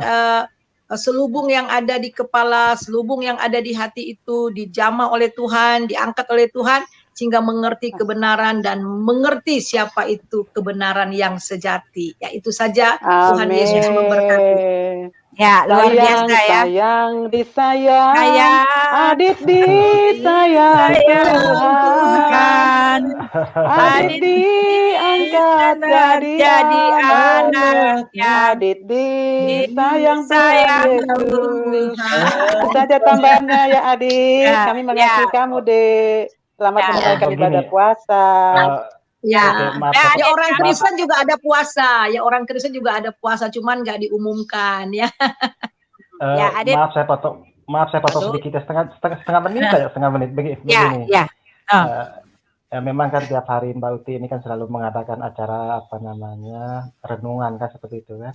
Speaker 3: selubung yang ada di kepala, selubung yang ada di hati itu dijamah oleh Tuhan, diangkat oleh Tuhan, sehingga mengerti kebenaran dan mengerti siapa itu kebenaran yang sejati. Ya itu saja. Tuhan Yesus memberkati.
Speaker 1: Ya, luar biasa ya.
Speaker 7: Disayang, Adit disayang Tuhan. Adit diangkat jadi anaknya. Adit disayang Tuhan. Itu saja tambahannya ya Adit. Kami mengasihi kamu, Dek. Selamat menunaikan ibadah puasa.
Speaker 3: Ya, ya orang Kristen juga ada puasa. Ya orang Kristen juga ada puasa, cuman nggak diumumkan ya.
Speaker 1: Ya, Adit.
Speaker 8: Maaf saya potong sedikit ya, setengah menit begini.
Speaker 1: Ya.
Speaker 8: Ya memang kan tiap hari Mbak Uti ini kan selalu mengadakan acara renungan kan seperti itu kan.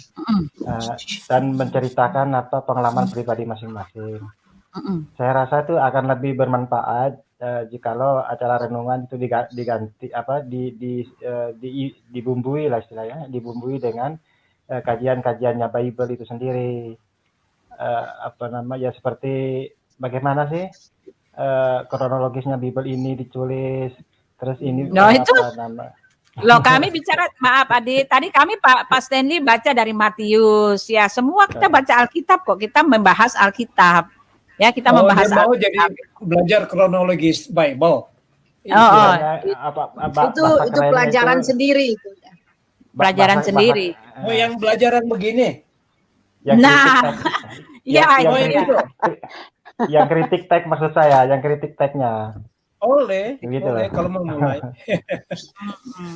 Speaker 8: Dan menceritakan pengalaman pribadi masing-masing. Saya rasa itu akan lebih bermanfaat jikalau acara renungan itu dibumbui lah istilahnya, dibumbui dengan kajian-kajiannya Bible itu sendiri. Seperti bagaimana sih kronologisnya Bible ini ditulis, terus ini
Speaker 1: Loh, kami bicara, maaf Adit, tadi kami Pak Stanley baca dari Matius, ya semua kita baca Alkitab kok, kita membahas Alkitab, ya kita membahas
Speaker 2: dia mau
Speaker 1: Alkitab.
Speaker 2: jadi belajar kronologis Bible.
Speaker 3: Itu pelajaran sendiri itu.
Speaker 1: Pelajaran sendiri.
Speaker 2: Oh, yang belajaran begini.
Speaker 8: Yang kritik teks maksud saya, yang kritik teksnya.
Speaker 2: Boleh
Speaker 8: Gitu
Speaker 2: kalau mau mulai.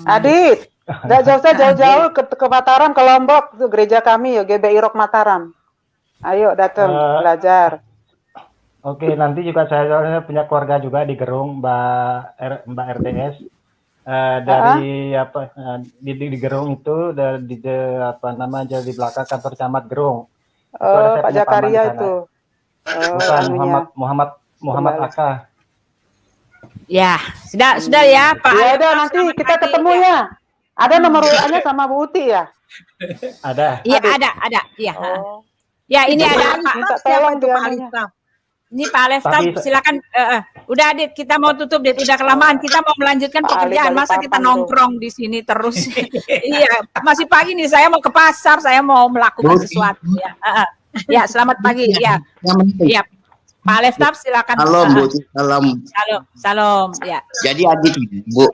Speaker 7: Adit, nggak jauh-jauh ke Mataram, ke Lombok, tuh gereja kami ya, GBI Rock Mataram. Ayo datang belajar.
Speaker 8: Oke, nanti juga saya punya keluarga juga di Gerung, Mbak RDS. Di Gerung itu di belakang kantor camat Gerung.
Speaker 7: Pak Jakaria itu.
Speaker 8: Bukan Muhammad Aka.
Speaker 1: Ya, sudah ya Pak.
Speaker 7: Ya udah, nanti kita ketemu ya. Ada nomor WA-nya sama Bu Uti ya?
Speaker 8: Ada.
Speaker 1: Iya, ada. Iya. Ya, ini ada Pak.
Speaker 7: Tolong dia.
Speaker 1: Ini Pak Aleftaf, silakan. Udah Adit, kita mau tutup, Dit. Udah kelamaan. Kita mau melanjutkan pekerjaan. Masa kita nongkrong di sini terus? Iya, masih pagi nih. Saya mau ke pasar. Saya mau melakukan sesuatu. Ya, selamat pagi. Ya, Pak Aleftaf, silakan.
Speaker 9: Salam, Bu. Salam.
Speaker 1: Salam. Ya.
Speaker 9: Jadi Adit, Bu,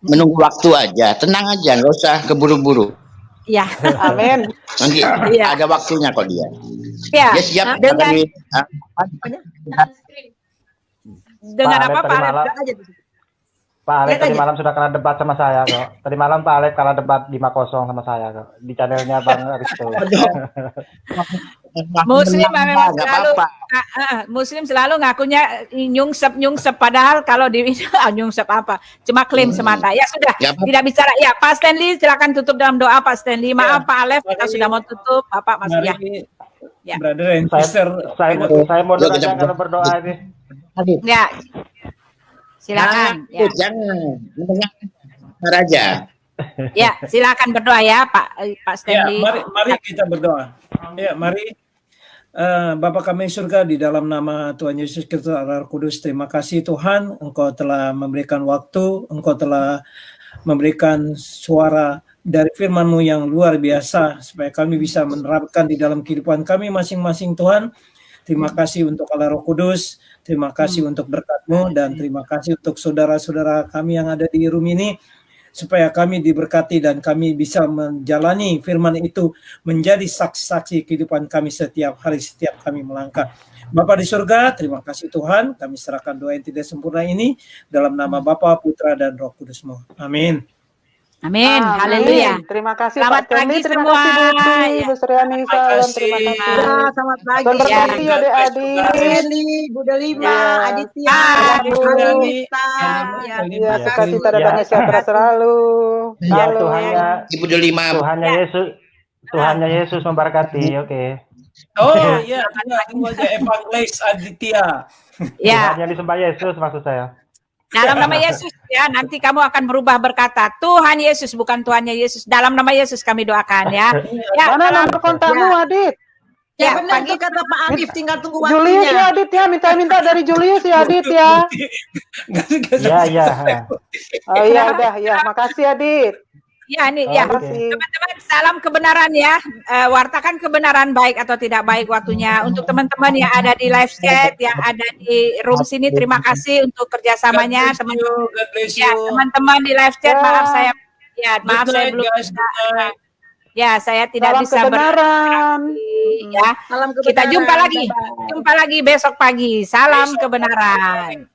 Speaker 9: menunggu waktu aja. Tenang aja, nggak usah keburu-buru.
Speaker 1: Ya.
Speaker 7: Amin.
Speaker 9: Nanti ada waktunya kok dia.
Speaker 1: Ya.
Speaker 9: Dia siap
Speaker 1: Dengan apa Pak Alef?
Speaker 8: Pak Alef tadi malam sudah kalah debat sama saya kok. Tadi malam Pak Alef kalah debat 5-0 sama saya kok. Di channelnya Bang Risto.
Speaker 1: Muslim selalu ngakunya nyungsep padahal kalau di nyungsep apa? Cuma klaim semata. Ya sudah, tidak bicara. Ya, Pak Stanley silakan tutup dalam doa Pak Stanley. Maaf Pak Alef, kita sudah mau tutup. Bapak Mas ya.
Speaker 2: Brother and sister,
Speaker 8: saya mau doa kalau berdoa ini.
Speaker 1: Ya. Silakan. Ya.
Speaker 9: Jangan mendengar aja.
Speaker 1: Ya, silakan berdoa ya Pak Stanley.
Speaker 2: Ya, mari kita berdoa. Ya, mari. Bapa kami surga, di dalam nama Tuhan Yesus Kristus Allah Kudus, terima kasih Tuhan, Engkau telah memberikan waktu, Engkau telah memberikan suara dari firman-Mu yang luar biasa, supaya kami bisa menerapkan di dalam kehidupan kami masing-masing Tuhan. Terima kasih untuk Allah Roh Kudus, terima kasih untuk berkat-Mu, dan terima kasih untuk saudara-saudara kami yang ada di room ini, supaya kami diberkati dan kami bisa menjalani firman itu menjadi saksi-saksi kehidupan kami setiap hari, setiap kami melangkah. Bapa di surga, terima kasih Tuhan, kami serahkan doa yang tidak sempurna ini dalam nama Bapa, Putra, dan Roh Kudus-Mu. Amin.
Speaker 1: Amin. Haleluya.
Speaker 7: Terima kasih
Speaker 1: Selamat
Speaker 7: Pak Stanley,
Speaker 1: pagi
Speaker 7: terima
Speaker 1: semua.
Speaker 7: kasih Bu Uti, Bu Suryani, salam, terima kasih.
Speaker 3: Selamat pagi.
Speaker 7: Dan berkati adik-adik.
Speaker 3: Stanley, Bu Delima, Aditya,
Speaker 2: Bu Suryani.
Speaker 7: Ya, sukacita dan sejahtera selalu.
Speaker 8: Ya,
Speaker 7: Halo.
Speaker 9: Ibu Delima.
Speaker 8: Tuhannya Yesus memberkati. Oke.
Speaker 2: Oh iya, aku aja Evangelis Aditya.
Speaker 1: Ya.
Speaker 8: Tuhannya disembah Yesus maksud saya.
Speaker 1: Dalam nama Yesus ya, nanti kamu akan berubah berkata Tuhan Yesus, bukan Tuhannya Yesus. Dalam nama Yesus kami doakan ya.
Speaker 7: Mana nomor kontakmu Adit?
Speaker 3: Ya benar tuh kata Pak Adif, tinggal tunggu
Speaker 7: Julius
Speaker 3: waktunya.
Speaker 7: ya Adit ya, minta dari Julius ya Adit ya.
Speaker 8: Iya.
Speaker 7: Oh iya udah ya, makasih Adit.
Speaker 1: Ya nih ya. Teman-teman, salam kebenaran ya. Wartakan kebenaran baik atau tidak baik waktunya. Untuk teman-teman yang ada di live chat, yang ada di room sini, terima kasih untuk kerjasamanya teman-teman di live chat. Maaf saya belum bisa. Ya, saya tidak bisa
Speaker 7: kebenaran.
Speaker 1: Ya. Kita jumpa lagi besok pagi. Salam kebenaran.